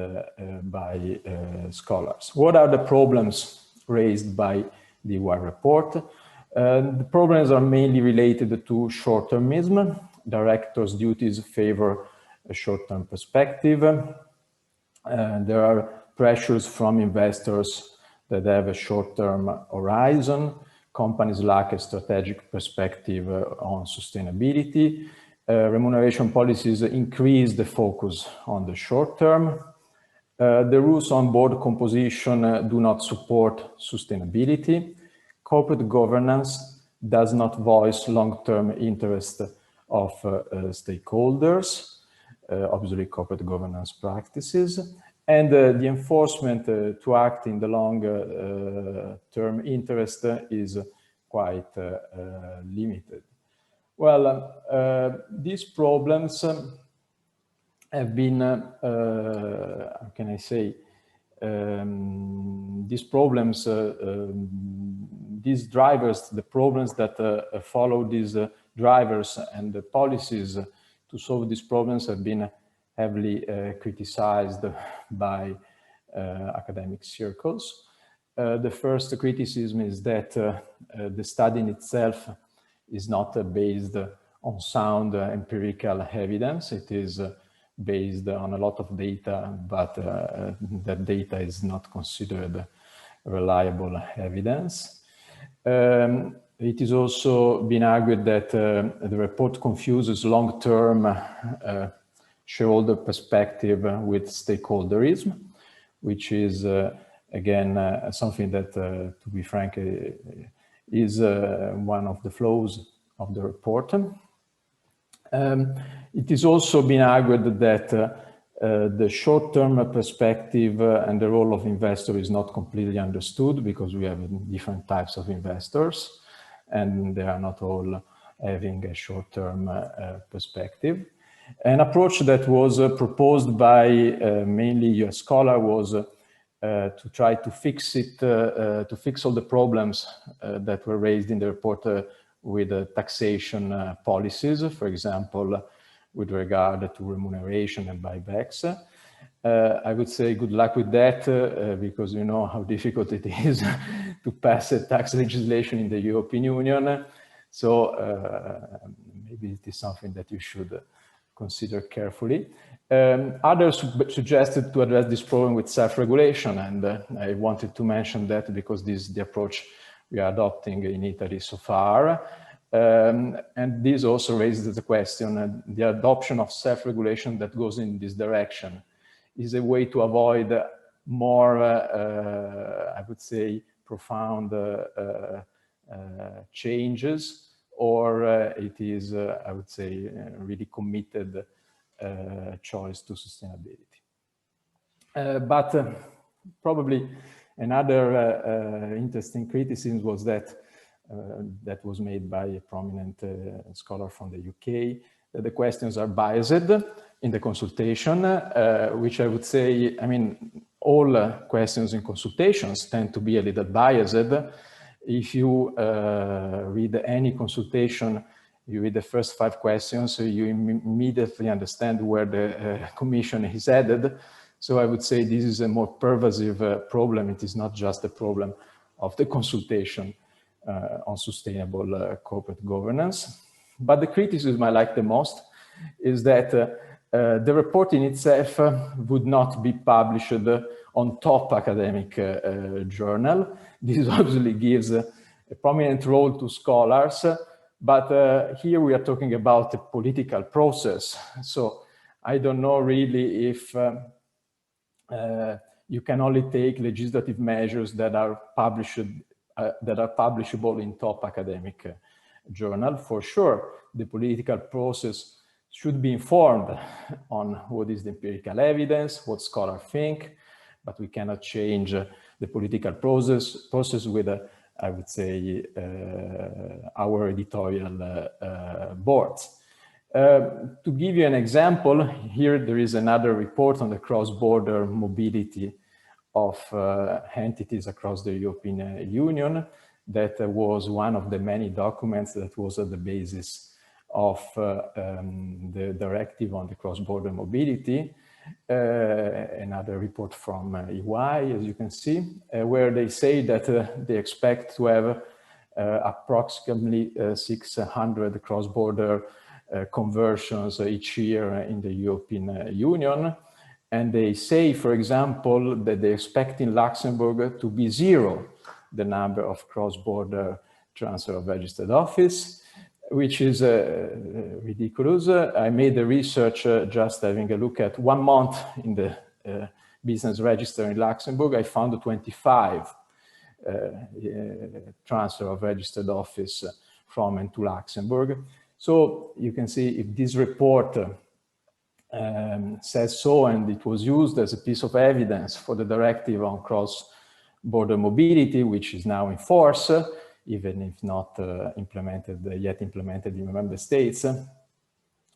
by scholars. What are the problems raised by the EY report? The problems are mainly related to short-termism. Directors' duties favor a short-term perspective. There are pressures from investors that have a short-term horizon. Companies lack a strategic perspective on sustainability. Remuneration policies increase the focus on the short term. The rules on board composition do not support sustainability. Corporate governance does not voice long-term interest of stakeholders, obviously corporate governance practices, and the enforcement to act in the long-term interest is quite limited. Well, these problems have been, how can I say, these problems, these drivers, the problems that follow these drivers and the policies to solve these problems have been heavily criticized by academic circles. The first criticism is that the study in itself is not based on sound empirical evidence. It is based on a lot of data, but that data is not considered reliable evidence. It is also been argued that the report confuses long-term shareholder perspective with stakeholderism, which is, again, something that, to be frank, is one of the flaws of the report. It is also been argued that the short-term perspective and the role of investor is not completely understood because we have different types of investors and they are not all having a short-term perspective. An approach that was proposed by mainly US scholar was to try to fix it, to fix all the problems that were raised in the report with taxation policies, for example, with regard to remuneration and buybacks. I would say good luck with that because you know how difficult it is to pass a tax legislation in the European Union. So maybe it is something that you should consider carefully. Others suggested to address this problem with self-regulation, and I wanted to mention that because this is the approach we are adopting in Italy so far. And this also raises the question, the adoption of self-regulation that goes in this direction is a way to avoid more, I would say, profound changes, or it is, I would say, really committed choice to sustainability. But probably another interesting criticism was that that was made by a prominent scholar from the UK, that the questions are biased in the consultation, which I would say, I mean, all questions in consultations tend to be a little biased. If you read any consultation you read the first 5 questions, so you immediately understand where the Commission is headed. So I would say this is a more pervasive problem. It is not just a problem of the consultation on sustainable corporate governance. But the criticism I like the most is that the report in itself would not be published on top academic journal. This obviously gives a prominent role to scholars, but here we are talking about a political process. So I don't know really if you can only take legislative measures that are publishable in top academic journal. For sure, the political process should be informed on what is the empirical evidence, what scholars think, but we cannot change the political process with, I would say, our editorial boards. To give you an example, here there is another report on the cross-border mobility of entities across the European Union. That was one of the many documents that was at the basis of the directive on the cross-border mobility. Another report from EY, as you can see, where they say that they expect to have approximately 600 cross-border conversions each year in the European Union. And they say, for example, that they expect in Luxembourg to be 0, the number of cross-border transfer of registered office, which is ridiculous. I made the research just having a look at 1 month in the business register in Luxembourg. I found 25 transfer of registered office from and to Luxembourg. So you can see if this report says so, and it was used as a piece of evidence for the directive on cross-border mobility, which is now in force, even if not yet implemented in member states,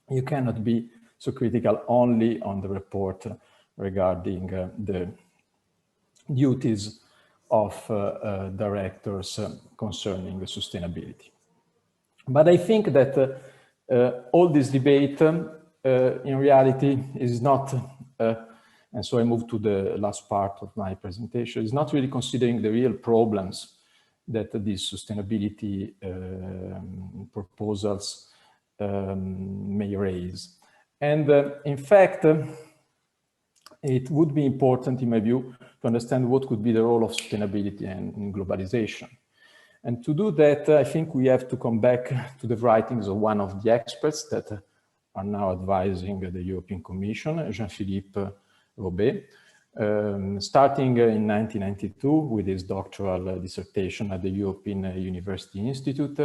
you cannot be so critical only on the report regarding the duties of directors concerning sustainability. But I think that all this debate in reality is not, and so I move to the last part of my presentation, is not really considering the real problems that these sustainability proposals may raise. And in fact, it would be important, in my view, to understand what could be the role of sustainability in globalization. And to do that, I think we have to come back to the writings of one of the experts that are now advising the European Commission, Jean-Philippe Robet, starting in 1992 with his doctoral dissertation at the European University Institute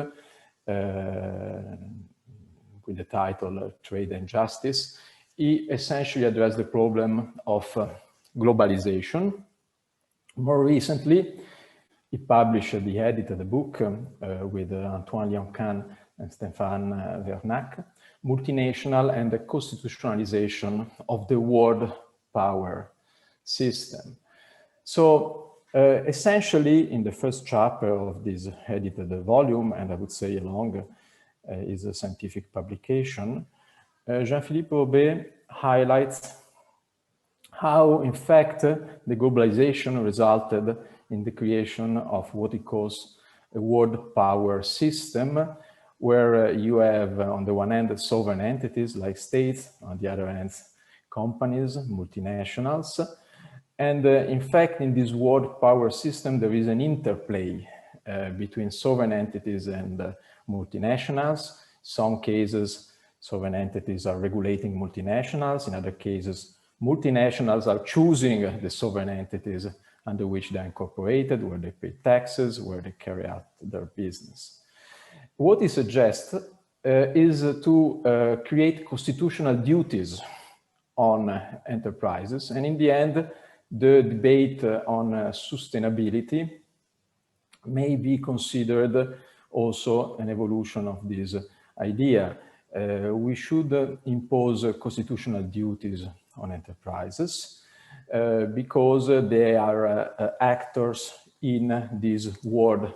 with the title Trade and Justice. He essentially addressed the problem of globalization. More recently, he edited a book with Antoine Liancan and Stéphane Vernac, Multinational and the Constitutionalization of the World Power System. So essentially, in the first chapter of this edited volume, and I would say along is a scientific publication, Jean-Philippe Robet highlights how, in fact, the globalization resulted in the creation of what he calls a world power system, where you have, on the one hand, sovereign entities like states, on the other hand, companies, multinationals. And in fact, in this world power system, there is an interplay between sovereign entities and multinationals. Some cases, sovereign entities are regulating multinationals. In other cases, multinationals are choosing the sovereign entities under which they are incorporated, where they pay taxes, where they carry out their business. What he suggests is to create constitutional duties on enterprises. And in the end, the debate on sustainability may be considered also an evolution of this idea. We should impose constitutional duties on enterprises because they are actors in this world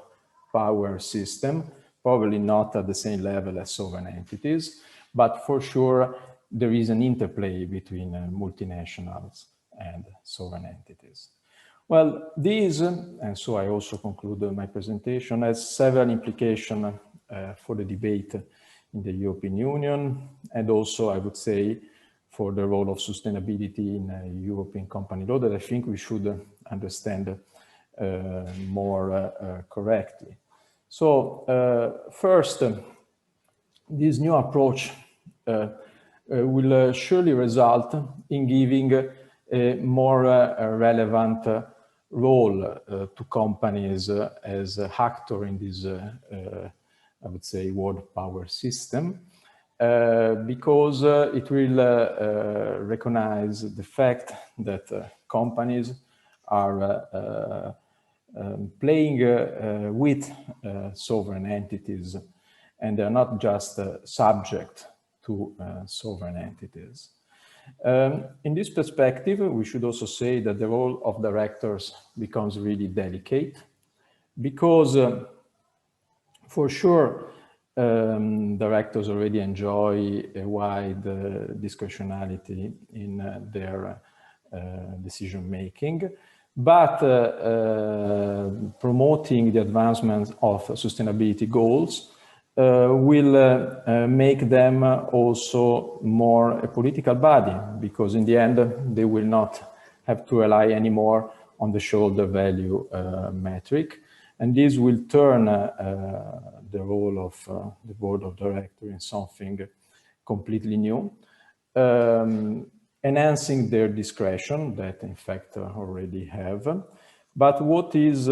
power system, probably not at the same level as sovereign entities, but for sure there is an interplay between multinationals and sovereign entities. Well, these, and so I also conclude my presentation, has several implications for the debate in the European Union, and also, I would say, for the role of sustainability in European company law that I think we should understand more correctly. So, first, this new approach will surely result in giving a more relevant role to companies as an actor in this, I would say, world power system, because it will recognize the fact that companies are playing with sovereign entities, and they're not just subject to sovereign entities. In this perspective, we should also say that the role of directors becomes really delicate, because for sure, directors already enjoy a wide discretionality in their decision-making, but promoting the advancement of sustainability goals will make them also more a political body, because in the end, they will not have to rely anymore on the shareholder value metric. And this will turn the role of the board of directors in something completely new, enhancing their discretion that in fact already have. But what is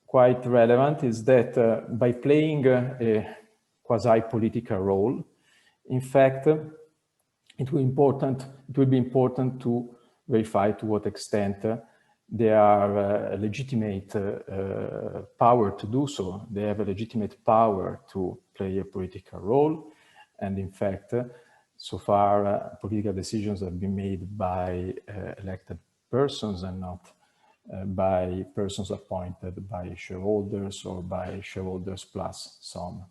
quite relevant is that by playing a quasi-political role, in fact, it will be important to verify to what extent they are legitimate power to do so. They have a legitimate power to play a political role. And in fact, so far, political decisions have been made by elected persons and not by persons appointed by shareholders or by shareholders plus some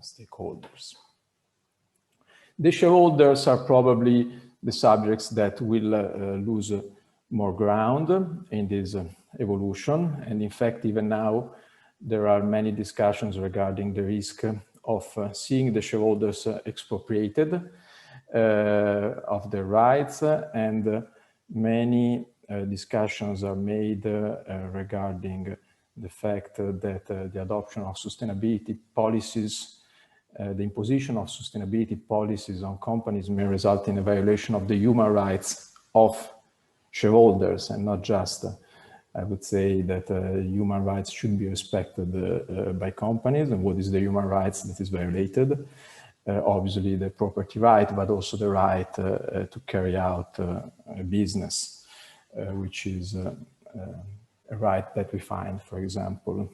stakeholders. The shareholders are probably the subjects that will lose more ground in this evolution. And in fact, even now, there are many discussions regarding the risk of seeing the shareholders expropriated of their rights, and many discussions are made regarding the fact that the adoption of sustainability policies, the imposition of sustainability policies on companies may result in a violation of the human rights of shareholders, and not just, I would say that human rights should be respected by companies. And what is the human rights that is violated? Obviously the property right, but also the right to carry out a business, which is a right that we find, for example,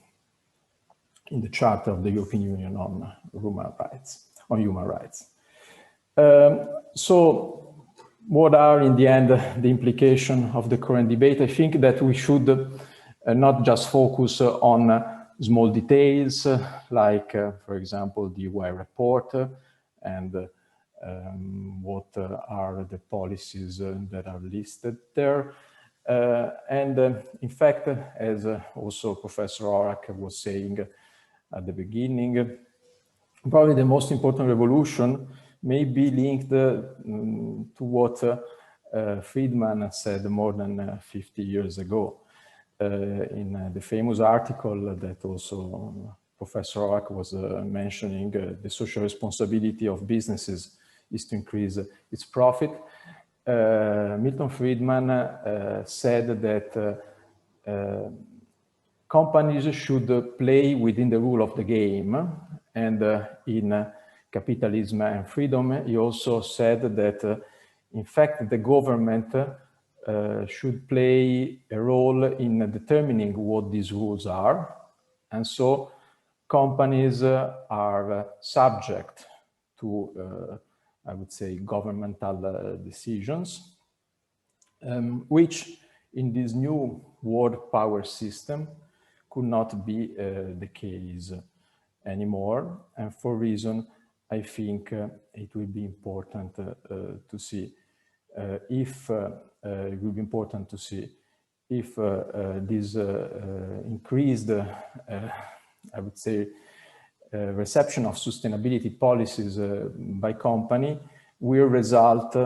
in the Charter of the European Union on human rights. So what are in the end the implications of the current debate? I think that we should not just focus on small details, like, for example, the UI report and what are the policies that are listed there. In fact, as also Professor Orak was saying at the beginning, probably the most important revolution may be linked to what Friedman said more than 50 years ago in the famous article that also Professor Orak was mentioning, the social responsibility of businesses is to increase its profit. Milton Friedman said that companies should play within the rule of the game, and in Capitalism and Freedom, he also said that in fact the government should play a role in determining what these rules are, and so companies are subject to, I would say, governmental decisions, which in this new world power system could not be the case anymore. And for reason, I think it will be important to see if it will be important to see if this increased, I would say, reception of sustainability policies by company will result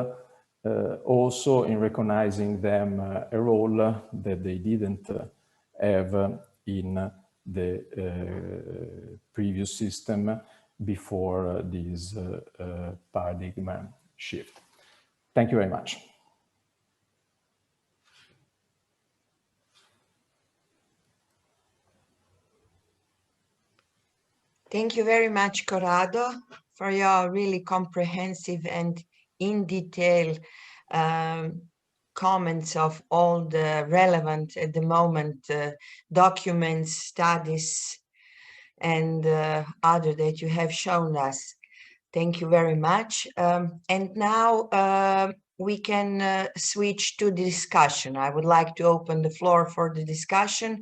also in recognizing them a role that they didn't have in the previous system before this paradigm shift. Thank you very much.
Thank you very much, Corrado, for your really comprehensive and in detail comments of all the relevant at the moment documents, studies, and other that you have shown us. Thank you very much. And now we can switch to the discussion. I would like to open the floor for the discussion.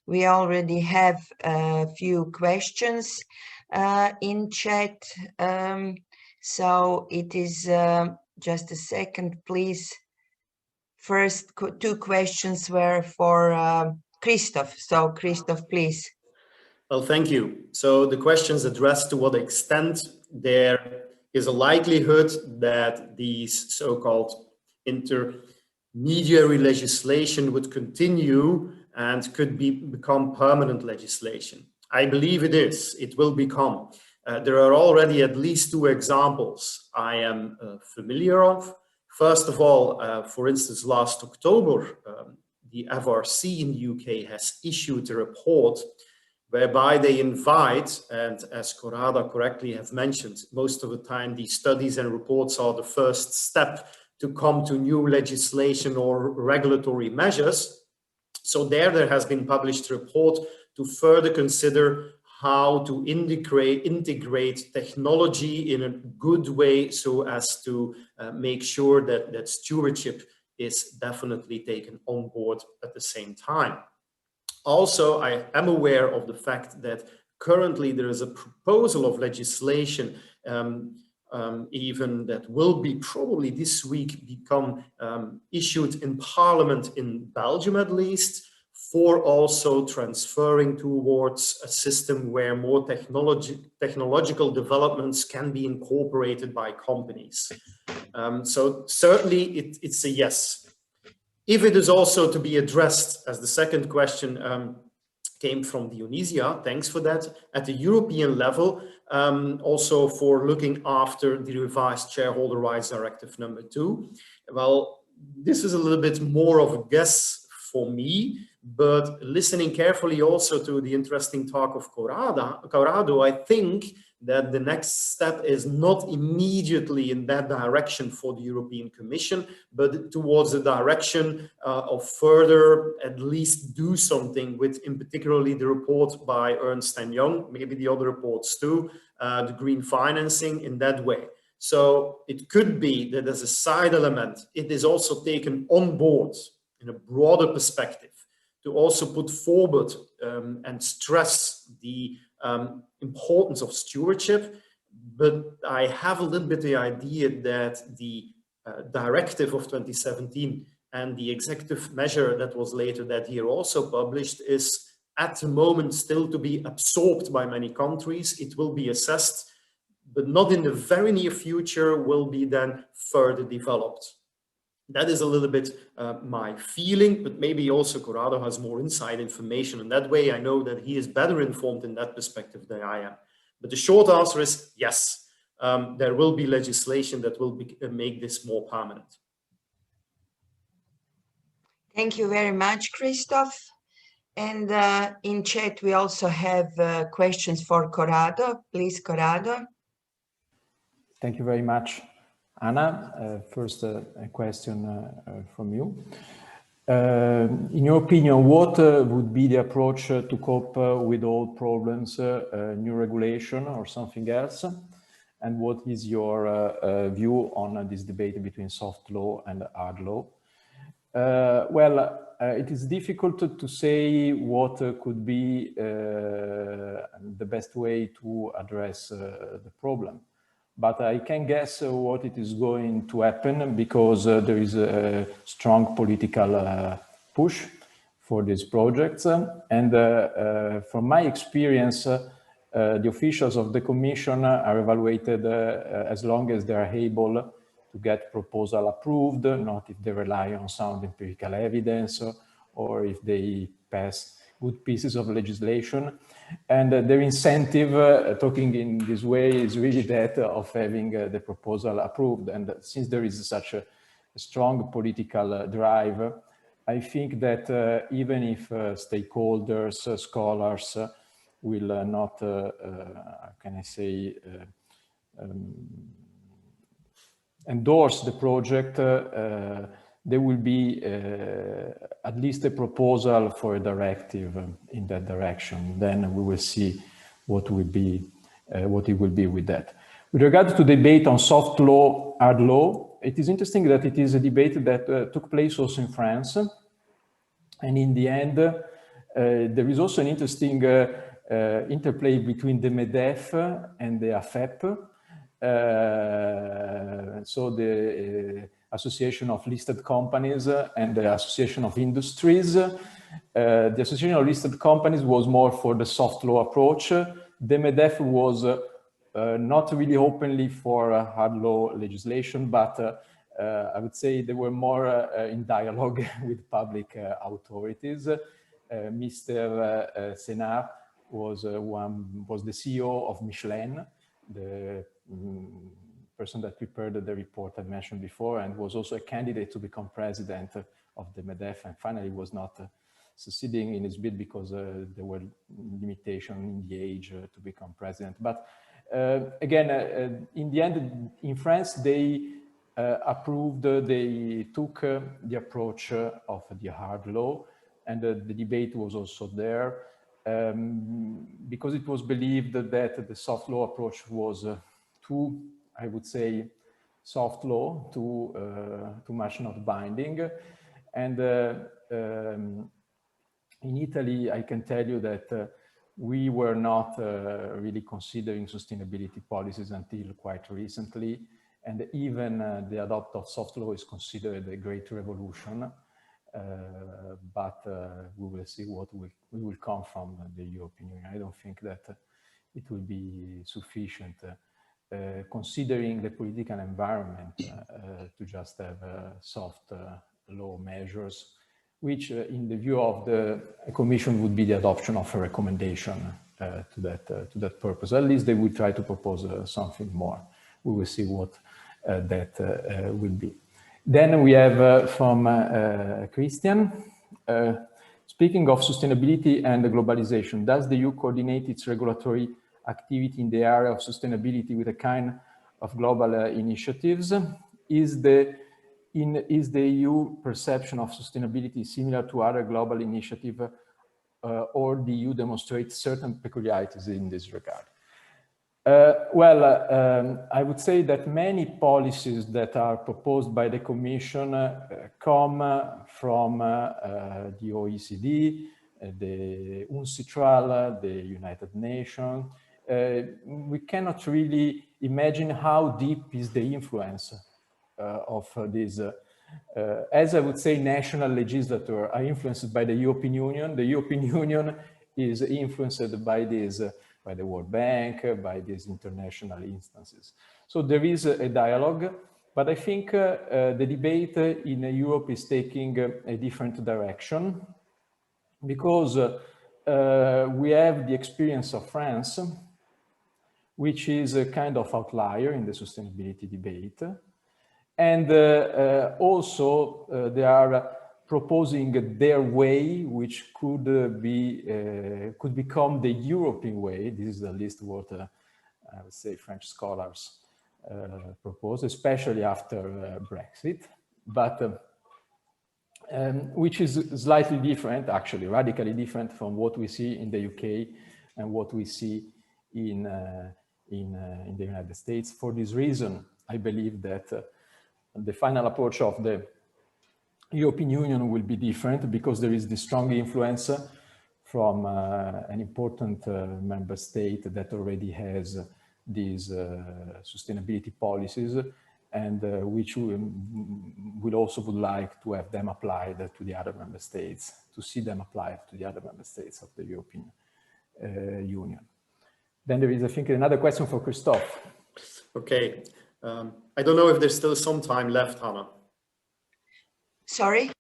We already have a few questions in chat. So it is just a second, please. First two questions were for Christoph. So Christoph, please.
Well, thank you. So the questions addressed to what extent there is a likelihood that these so-called intermediary legislation would continue and could become permanent legislation. I believe it is. It will become. There are already at least two examples I am familiar of. First of all, for instance, last October, the FRC in the UK has issued a report whereby they invite, and as Corrado correctly has mentioned, most of the time these studies and reports are the first step to come to new legislation or regulatory measures. So there has been published a report to further consider how to integrate technology in a good way so as to make sure that stewardship is definitely taken on board at the same time. Also, I am aware of the fact that currently there is a proposal of legislation even that will be probably this week become issued in Parliament in Belgium at least, for also transferring towards a system where more technological developments can be incorporated by companies. So certainly it's a yes. If it is also to be addressed, as the second question came from Dionysia, thanks for that, at the European level, also for looking after the revised Shareholder Rights Directive number 2. Well, this is a little bit more of a guess for me, but listening carefully also to the interesting talk of Corrado, I think that the next step is not immediately in that direction for the European Commission, but towards the direction of further at least do something with, in particularly the report by Ernst & Young, maybe the other reports too, the green financing in that way. So it could be that as a side element, it is also taken on board in a broader perspective to also put forward and stress the importance of stewardship. But I have a little bit the idea that the directive of 2017 and the executive measure that was later that year also published is at the moment still to be absorbed by many countries. It will be assessed, but not in the very near future will be then further developed. That is a little bit my feeling, but maybe also Corrado has more inside information. And that way I know that he is better informed in that perspective than I am. But the short answer is yes, there will be legislation that will make this more permanent.
Thank you very much, Christoph. And in chat, we also have questions for Corrado. Please, Corrado.
Thank you very much, Anna. First, a question from you. In your opinion, what would be the approach to cope with all problems, new regulation or something else? And what is your view on this debate between soft law and hard law? Well, it is difficult to say what could be the best way to address the problem. But I can guess what it is going to happen, because there is a strong political push for these projects. And from my experience, the officials of the Commission are evaluated as long as they are able to get proposal approved, not if they rely on sound empirical evidence or if they pass good pieces of legislation. And their incentive, talking in this way, is really that of having the proposal approved. And since there is such a strong political drive, I think that even if stakeholders, scholars will not, can I say, endorse the project, there will be at least a proposal for a directive in that direction. Then we will see what will be, what it will be with that. With regard to the debate on soft law, hard law, it is interesting that it is a debate that took place also in France. And in the end, there is also an interesting interplay between the MEDEF and the AFEP. So the Association of Listed Companies and the Association of Industries. The Association of Listed Companies was more for the soft law approach. The MEDEF was not really openly for hard law legislation, but I would say they were more in dialogue with public authorities. Mr. Senard was the CEO of Michelin, the person that prepared the report I mentioned before, and was also a candidate to become president of the MEDEF, and finally was not succeeding in his bid because there were limitations in the age to become president. But again, in the end, in France, they approved, they took the approach of the hard law, and the debate was also there because it was believed that the soft law approach was too, I would say, soft law, too much not binding. And in Italy, I can tell you that we were not really considering sustainability policies until quite recently. And even the adopt of soft law is considered a great revolution. But we will see what will come from the European Union. I don't think that it will be sufficient, considering the political environment, to just have soft law measures, which in the view of the Commission would be the adoption of a recommendation to that purpose. At least they will try to propose something more. We will see what that will be. Then we have from Christian, speaking of sustainability and globalization, does the EU coordinate its regulatory activity in the area of sustainability with a kind of global initiatives? Is the EU perception of sustainability similar to other global initiatives, or the EU demonstrates certain peculiarities in this regard? I would say that many policies that are proposed by the Commission come from the OECD, the UNCITRAL, the United Nations. We cannot really imagine how deep is the influence of these. As I would say, national legislators are influenced by the European Union. The European Union is influenced by this. By the World Bank, by these international instances. So there is a dialogue, but I think the debate in Europe is taking a different direction, because we have the experience of France, which is a kind of outlier in the sustainability debate. And also they are proposing their way, which could become the European way. This is at least what I would say French scholars propose, especially after Brexit, but which is slightly different, actually radically different from what we see in the UK and what we see in the United States. For this reason, I believe that the final approach of the European Union will be different, because there is the strong influence from an important member state that already has these sustainability policies, and which we also would like to have them applied to the other member states, to see them applied to the other member states of the European Union. Then there is, I think, another question for Christophe.
Okay. I don't know if there's still some time left, Hannah.
Sorry?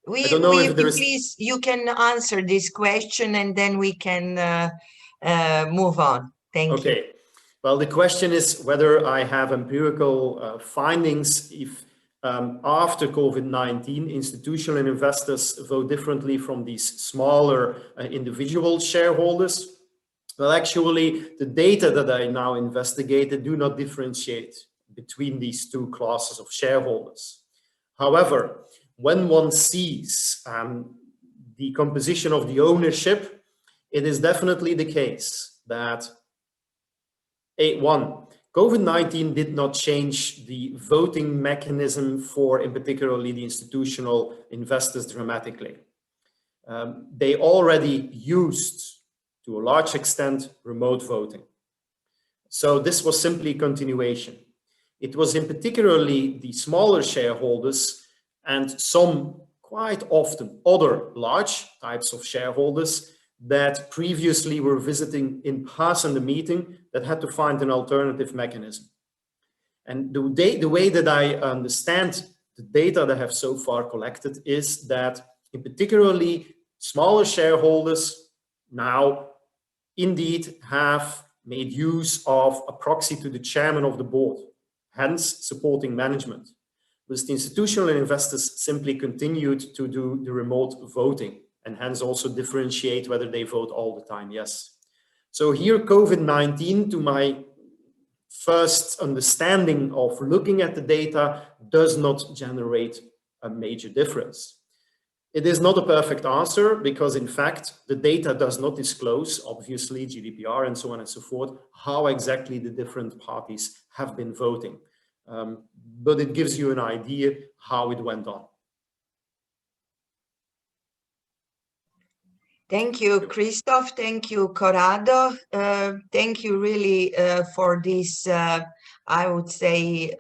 I don't know if there is...
Please, you can answer this question and then we can move on. Thank you.
Okay. Well, the question is whether I have empirical findings if after COVID-19, institutional investors vote differently from these smaller individual shareholders. Well, actually, the data that I now investigated do not differentiate between these two classes of shareholders. However, when one sees the composition of the ownership, it is definitely the case that COVID-19 did not change the voting mechanism for, in particularly, the institutional investors dramatically. They already used, to a large extent, remote voting. So this was simply continuation. It was in particularly the smaller shareholders and some quite often other large types of shareholders that previously were visiting in person the meeting that had to find an alternative mechanism. And the way that I understand the data that I have so far collected is that in particularly smaller shareholders now indeed have made use of a proxy to the chairman of the board, hence supporting management. Whereas the institutional investors simply continued to do the remote voting and hence also differentiate whether they vote all the time, yes. So here COVID-19, to my first understanding of looking at the data, does not generate a major difference. It is not a perfect answer because, in fact, the data does not disclose, obviously, GDPR and so on and so forth, how exactly the different parties have been voting. But it gives you an idea how it went on.
Thank you, Christophe. Thank you, Corrado. Thank you really for this, I would say,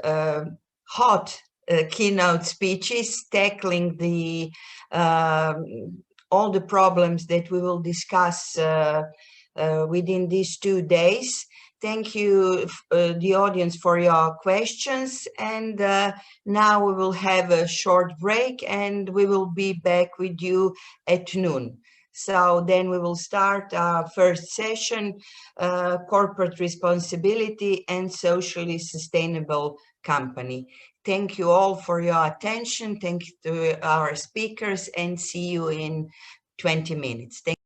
hot keynote speeches tackling the all the problems that we will discuss within these 2 days. Thank you, the audience, for your questions. And now we will have a short break and we will be back with you at noon. So then we will start our first session, corporate responsibility and socially sustainable company. Thank you all for your attention. Thank you to our speakers and see you in 20 minutes. Thank